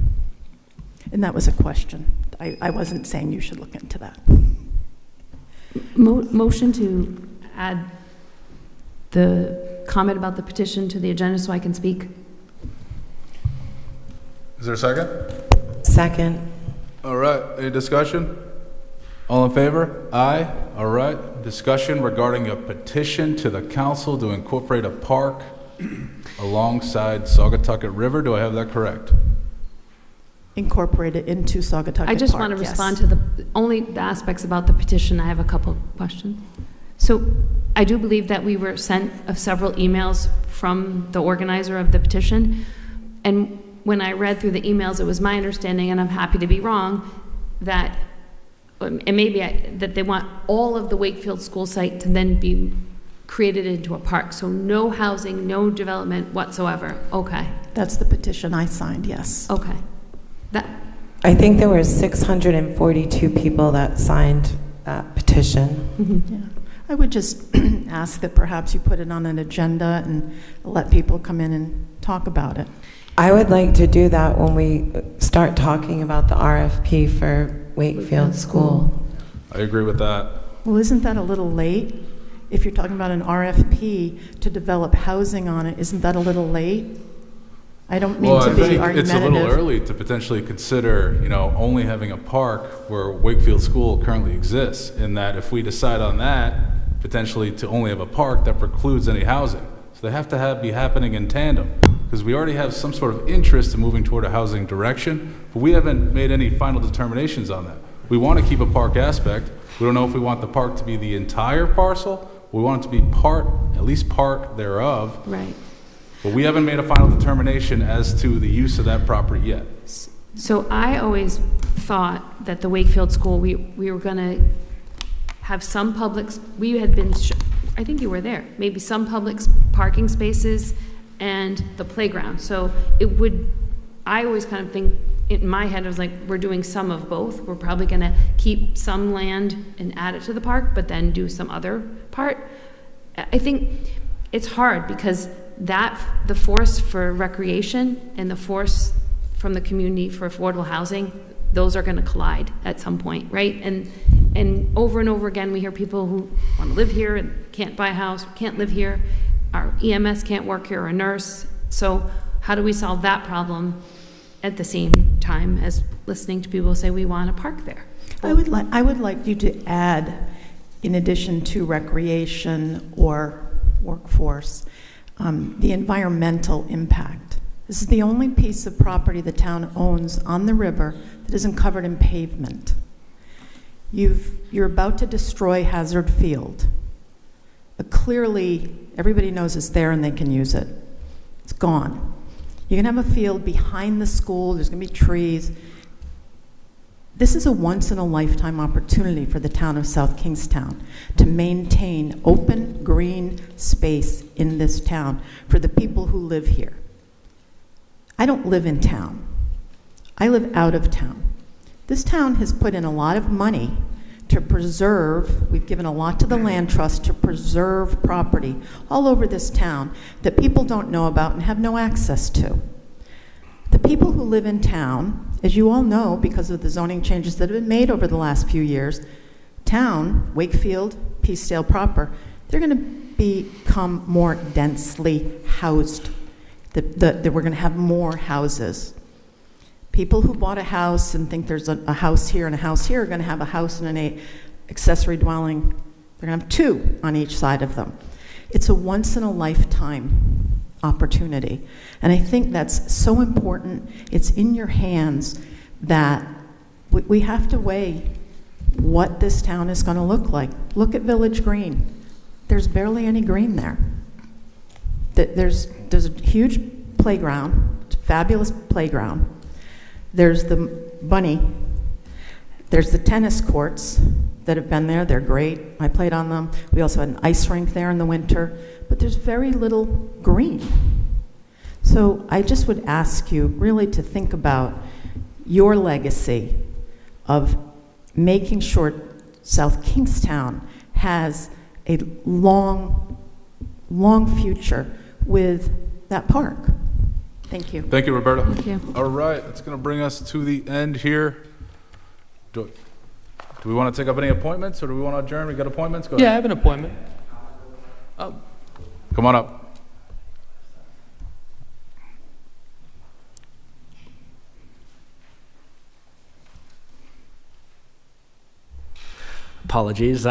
And that was a question. I wasn't saying you should look into that. Motion to add the comment about the petition to the agenda so I can speak. Is there a second? Second. All right, any discussion? All in favor? Aye. All right. Discussion regarding a petition to the council to incorporate a park alongside Saugatucket River. Do I have that correct? Incorporate it into Saugatucket Park. I just want to respond to the aspects about the petition. I have a couple of questions. So I do believe that we were sent several emails from the organizer of the petition. And when I read through the emails, it was my understanding, and I'm happy to be wrong, that that they want all of the Wakefield school site to then be created into a park. So no housing, no development whatsoever. Okay. That's the petition I signed, yes. Okay. I think there were 642 people that signed that petition. Mm-hmm. Yeah. I would just ask that perhaps you put it on an agenda and let people come in and talk about it. I would like to do that when we start talking about the RFP for Wakefield School. I agree with that. Well, isn't that a little late? If you're talking about an RFP to develop housing on it, isn't that a little late? I don't mean to be argumentative. I think it's a little early to potentially consider, only having a park where Wakefield School currently exists, in that if we decide on that, potentially to only have a park, that precludes any housing. So they have to be happening in tandem, because we already have some sort of interest in moving toward a housing direction, but we haven't made any final determinations on that. We want to keep a park aspect. We don't know if we want the park to be the entire parcel. We want it to be at least part thereof. Right. But we haven't made a final determination as to the use of that property yet. So I always thought that the Wakefield School, we were going to have some public, we had been, I think you were there, maybe some public parking spaces and the playground. So it would, I always kind of think, in my head, I was like, we're doing some of both. We're probably going to keep some land and add it to the park, but then do some other part. I think it's hard because the force for recreation and the force from the community for affordable housing, those are going to collide at some point, right? And over and over again, we hear people who want to live here and can't buy a house, can't live here. Our EMS can't work here, or a nurse. So how do we solve that problem at the same time as listening to people say we want a park there? I would like you to add, in addition to recreation or workforce, the environmental impact. This is the only piece of property the town owns on the river that isn't covered in pavement. You're about to destroy Hazard Field, but clearly everybody knows it's there and they can use it. It's gone. You're going to have a field behind the school. There's going to be trees. This is a once-in-a-lifetime opportunity for the town of South Kingstown to maintain open, green space in this town for the people who live here. I don't live in town. I live out of town. This town has put in a lot of money to preserve, we've given a lot to the land trust to preserve property all over this town that people don't know about and have no access to. The people who live in town, as you all know because of the zoning changes that have been made over the last few years, town, Wakefield, Peacedale proper, they're going to become more densely housed. We're going to have more houses. People who bought a house and think there's a house here and a house here are going to have a house and an accessory dwelling. They're going to have two on each side of them. It's a once-in-a-lifetime opportunity. And I think that's so important. It's in your hands that we have to weigh what this town is going to look like. Look at Village Green. There's barely any green there. There's a huge playground, fabulous playground. There's the bunny. There's the tennis courts that have been there. They're great. I played on them. We also had an ice rink there in the winter. But there's very little green. So I just would ask you really to think about your legacy of making sure South Kingstown has a long, long future with that park. Thank you. Thank you, Roberta. Thank you. All right, it's going to bring us to the end here. Do we want to take up any appointments, or do we want to adjourn? We got appointments? Go ahead. Yeah, I have an appointment. Come on up. Apologies.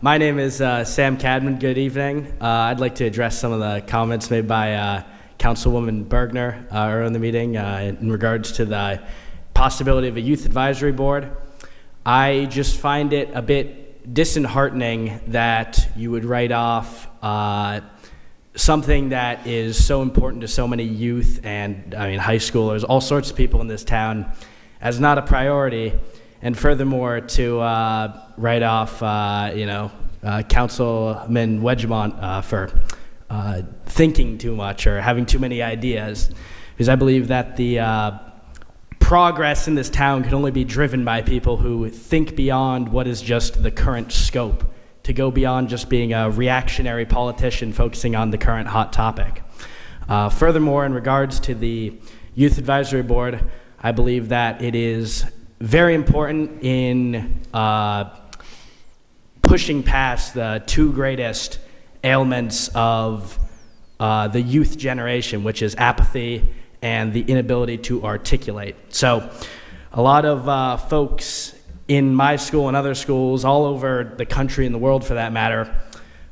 My name is Sam Cadman. Good evening. I'd like to address some of the comments made by Councilwoman Bergner earlier in the meeting in regards to the possibility of a youth advisory board. I just find it a bit disheartening that you would write off something that is so important to so many youth and high schoolers, all sorts of people in this town, as not a priority. And furthermore, to write off, Councilman Wedgemont for thinking too much or having too many ideas, because I believe that the progress in this town can only be driven by people who think beyond what is just the current scope, to go beyond just being a reactionary politician focusing on the current hot topic. Furthermore, in regards to the Youth Advisory Board, I believe that it is very important in pushing past the two greatest ailments of the youth generation, which is apathy and the inability to articulate. So a lot of folks in my school and other schools all over the country and the world for that matter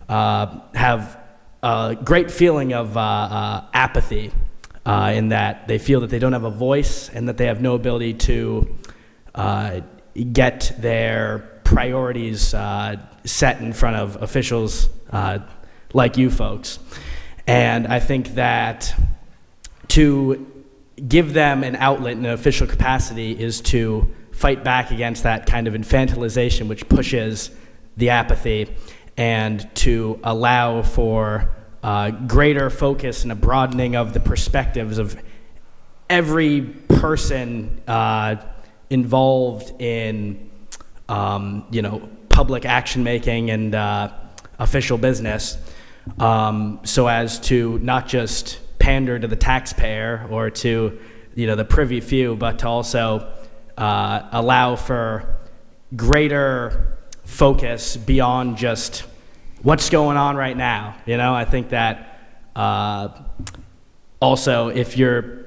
have a great feeling of apathy in that they feel that they don't have a voice and that they have no ability to get their priorities set in front of officials like you folks. And I think that to give them an outlet in an official capacity is to fight back against that kind of infantilization which pushes the apathy, and to allow for greater focus and a broadening of the perspectives of every person involved in public action making and official business, so as to not just pander to the taxpayer or to the privy few, but to also allow for greater focus beyond just what's going on right now. I think that also, if you're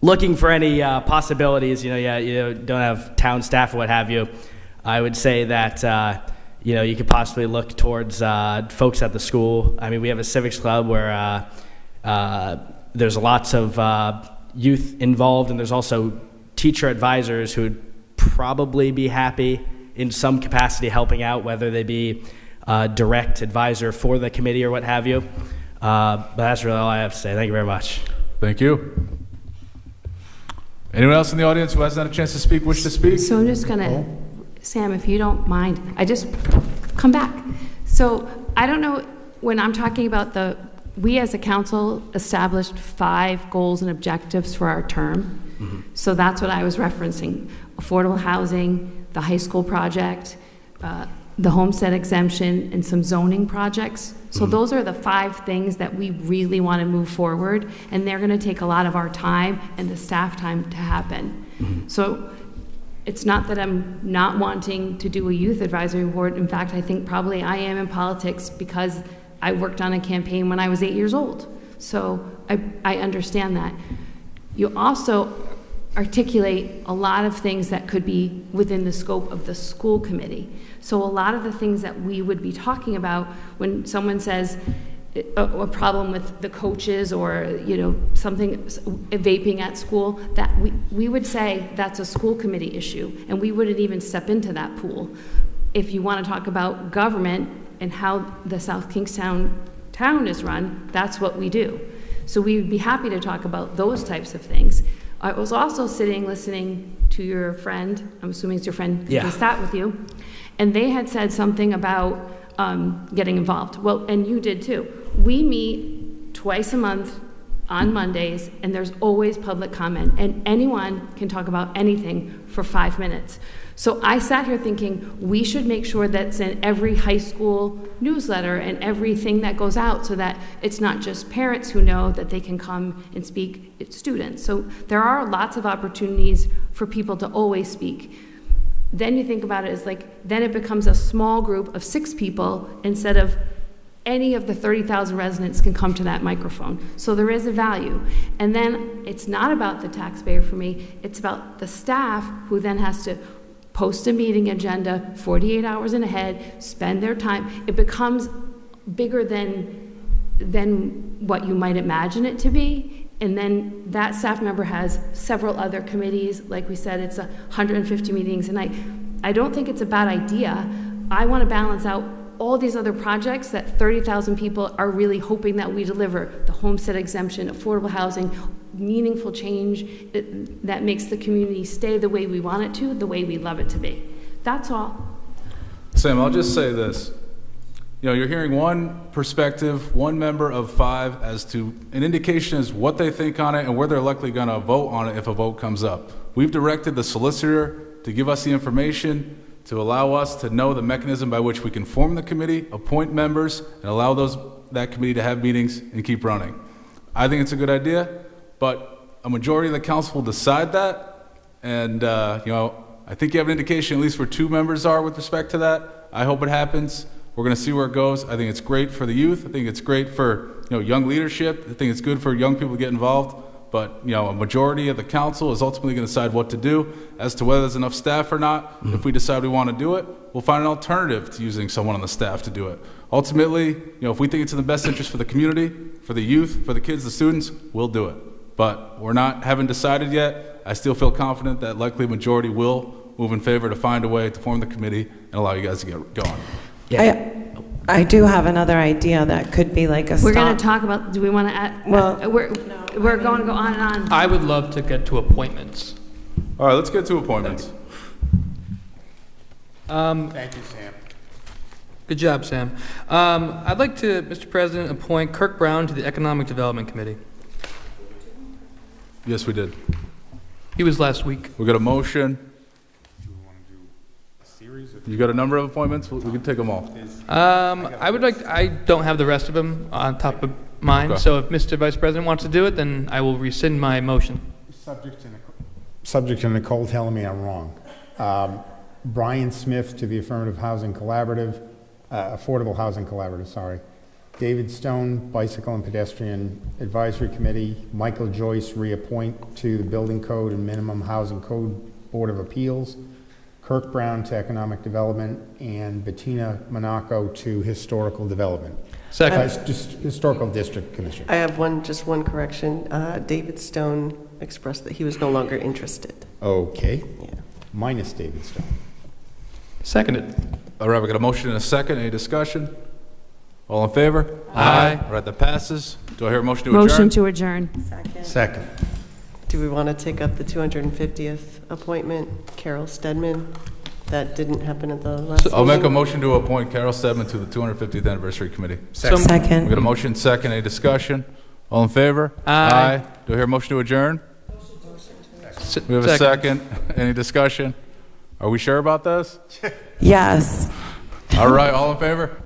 looking for any possibilities, you don't have town staff or what have you, I would say that you could possibly look towards folks at the school. I mean, we have a civics club where there's lots of youth involved, and there's also teacher advisors who would probably be happy in some capacity helping out, whether they be a direct advisor for the committee or what have you. But that's really all I have to say. Thank you very much. Thank you. Anyone else in the audience who hasn't had a chance to speak, wish to speak? So I'm just gonna, Sam, if you don't mind, I just come back. So I don't know, when I'm talking about we as a council established 5 goals and objectives for our term. Mm-hmm. So that's what I was referencing: affordable housing, the high school project, the homestead exemption, and some zoning projects. So those are the 5 things that we really want to move forward, and they're going to take a lot of our time and the staff time to happen. Mm-hmm. So it's not that I'm not wanting to do a youth advisory board. In fact, I think probably I am in politics because I worked on a campaign when I was 8 years old. So I understand that. You also articulate a lot of things that could be within the scope of the school committee. So a lot of the things that we would be talking about when someone says a problem with the coaches or something, vaping at school, that we would say that's a school committee issue, and we wouldn't even step into that pool. If you want to talk about government and how the South Kingstown town is run, that's what we do. So we would be happy to talk about those types of things. I was also sitting listening to your friend, I'm assuming it's your friend who sat with you, and they had said something about getting involved. Well, and you did too. We meet twice a month on Mondays, and there's always public comment, and anyone can talk about anything for 5 minutes. So I sat here thinking we should make sure that's in every high school newsletter and everything that goes out, so that it's not just parents who know that they can come and speak, it's students. So there are lots of opportunities for people to always speak. Then you think about it as then it becomes a small group of 6 people instead of any of the 30,000 residents can come to that microphone. So there is a value. And then it's not about the taxpayer for me, it's about the staff who then has to post a meeting agenda 48 hours in ahead, spend their time. It becomes bigger than what you might imagine it to be. And then that staff member has several other committees. Like we said, it's 150 meetings, and I don't think it's a bad idea. I want to balance out all these other projects that 30,000 people are really hoping that we deliver: the homestead exemption, affordable housing, meaningful change that makes the community stay the way we want it to, the way we love it to be. That's all. Sam, I'll just say this. You're hearing one perspective, one member of 5, as to an indication as what they think on it and where they're likely going to vote on it if a vote comes up. We've directed the solicitor to give us the information to allow us to know the mechanism by which we can form the committee, appoint members, and allow that committee to have meetings and keep running. I think it's a good idea, but a majority of the council will decide that. And, I think you have an indication at least where 2 members are with respect to that. I hope it happens. We're going to see where it goes. I think it's great for the youth. I think it's great for young leadership. I think it's good for young people to get involved. But a majority of the council is ultimately going to decide what to do. As to whether there's enough staff or not, if we decide we want to do it, we'll find an alternative to using someone on the staff to do it. Ultimately, if we think it's in the best interest for the community, for the youth, for the kids, the students, we'll do it. But haven't decided yet. I still feel confident that likely a majority will move in favor to find a way to form the committee and allow you guys to get going. Yeah. I do have another idea that could be like a We're going stop. to talk about, do we want to add? Well, We're going to go on and on. I would love to get to appointments. All right, let's get to appointments. Thank you, Sam. Good job, Sam. I'd like to, Mr. President, appoint Kirk Brown to the Economic Development Committee. Yes, we did. He was last week. We got a motion. Do we want to do a series of? You got a number of appointments? We can take them all. I don't have the rest of them on top of mine, Okay. so if Mr. Vice President wants to do it, then I will rescind my motion. Subject to Nicole telling me I'm wrong. Brian Smith to the Affirmative Housing Collaborative, Affordable Housing Collaborative, sorry. David Stone, Bicycle and Pedestrian Advisory Committee. Michael Joyce, reappoint to the Building Code and Minimum Housing Code Board of Appeals. Kirk Brown to Economic Development, and Bettina Monaco to Historical Development. Second. Just Historical District Commission. I have just one correction. David Stone expressed that he was no longer interested. Okay. Yeah. Minus David Stone. Seconded. All right, we got a motion and a second. Any discussion? All in favor? Aye. All right, that passes. Do I hear a motion to adjourn? Motion to adjourn. Second. Do we want to take up the 250th appointment, Carol Stedman? That didn't happen at the last I'll make a meeting. motion to appoint Carol Stedman to the 250th Anniversary Committee. So- We Second. got a motion, second, any discussion? All in favor? Aye. Do I hear a motion to adjourn? We have a second. Any discussion? Are we sure about this? Yes. All right, all in favor?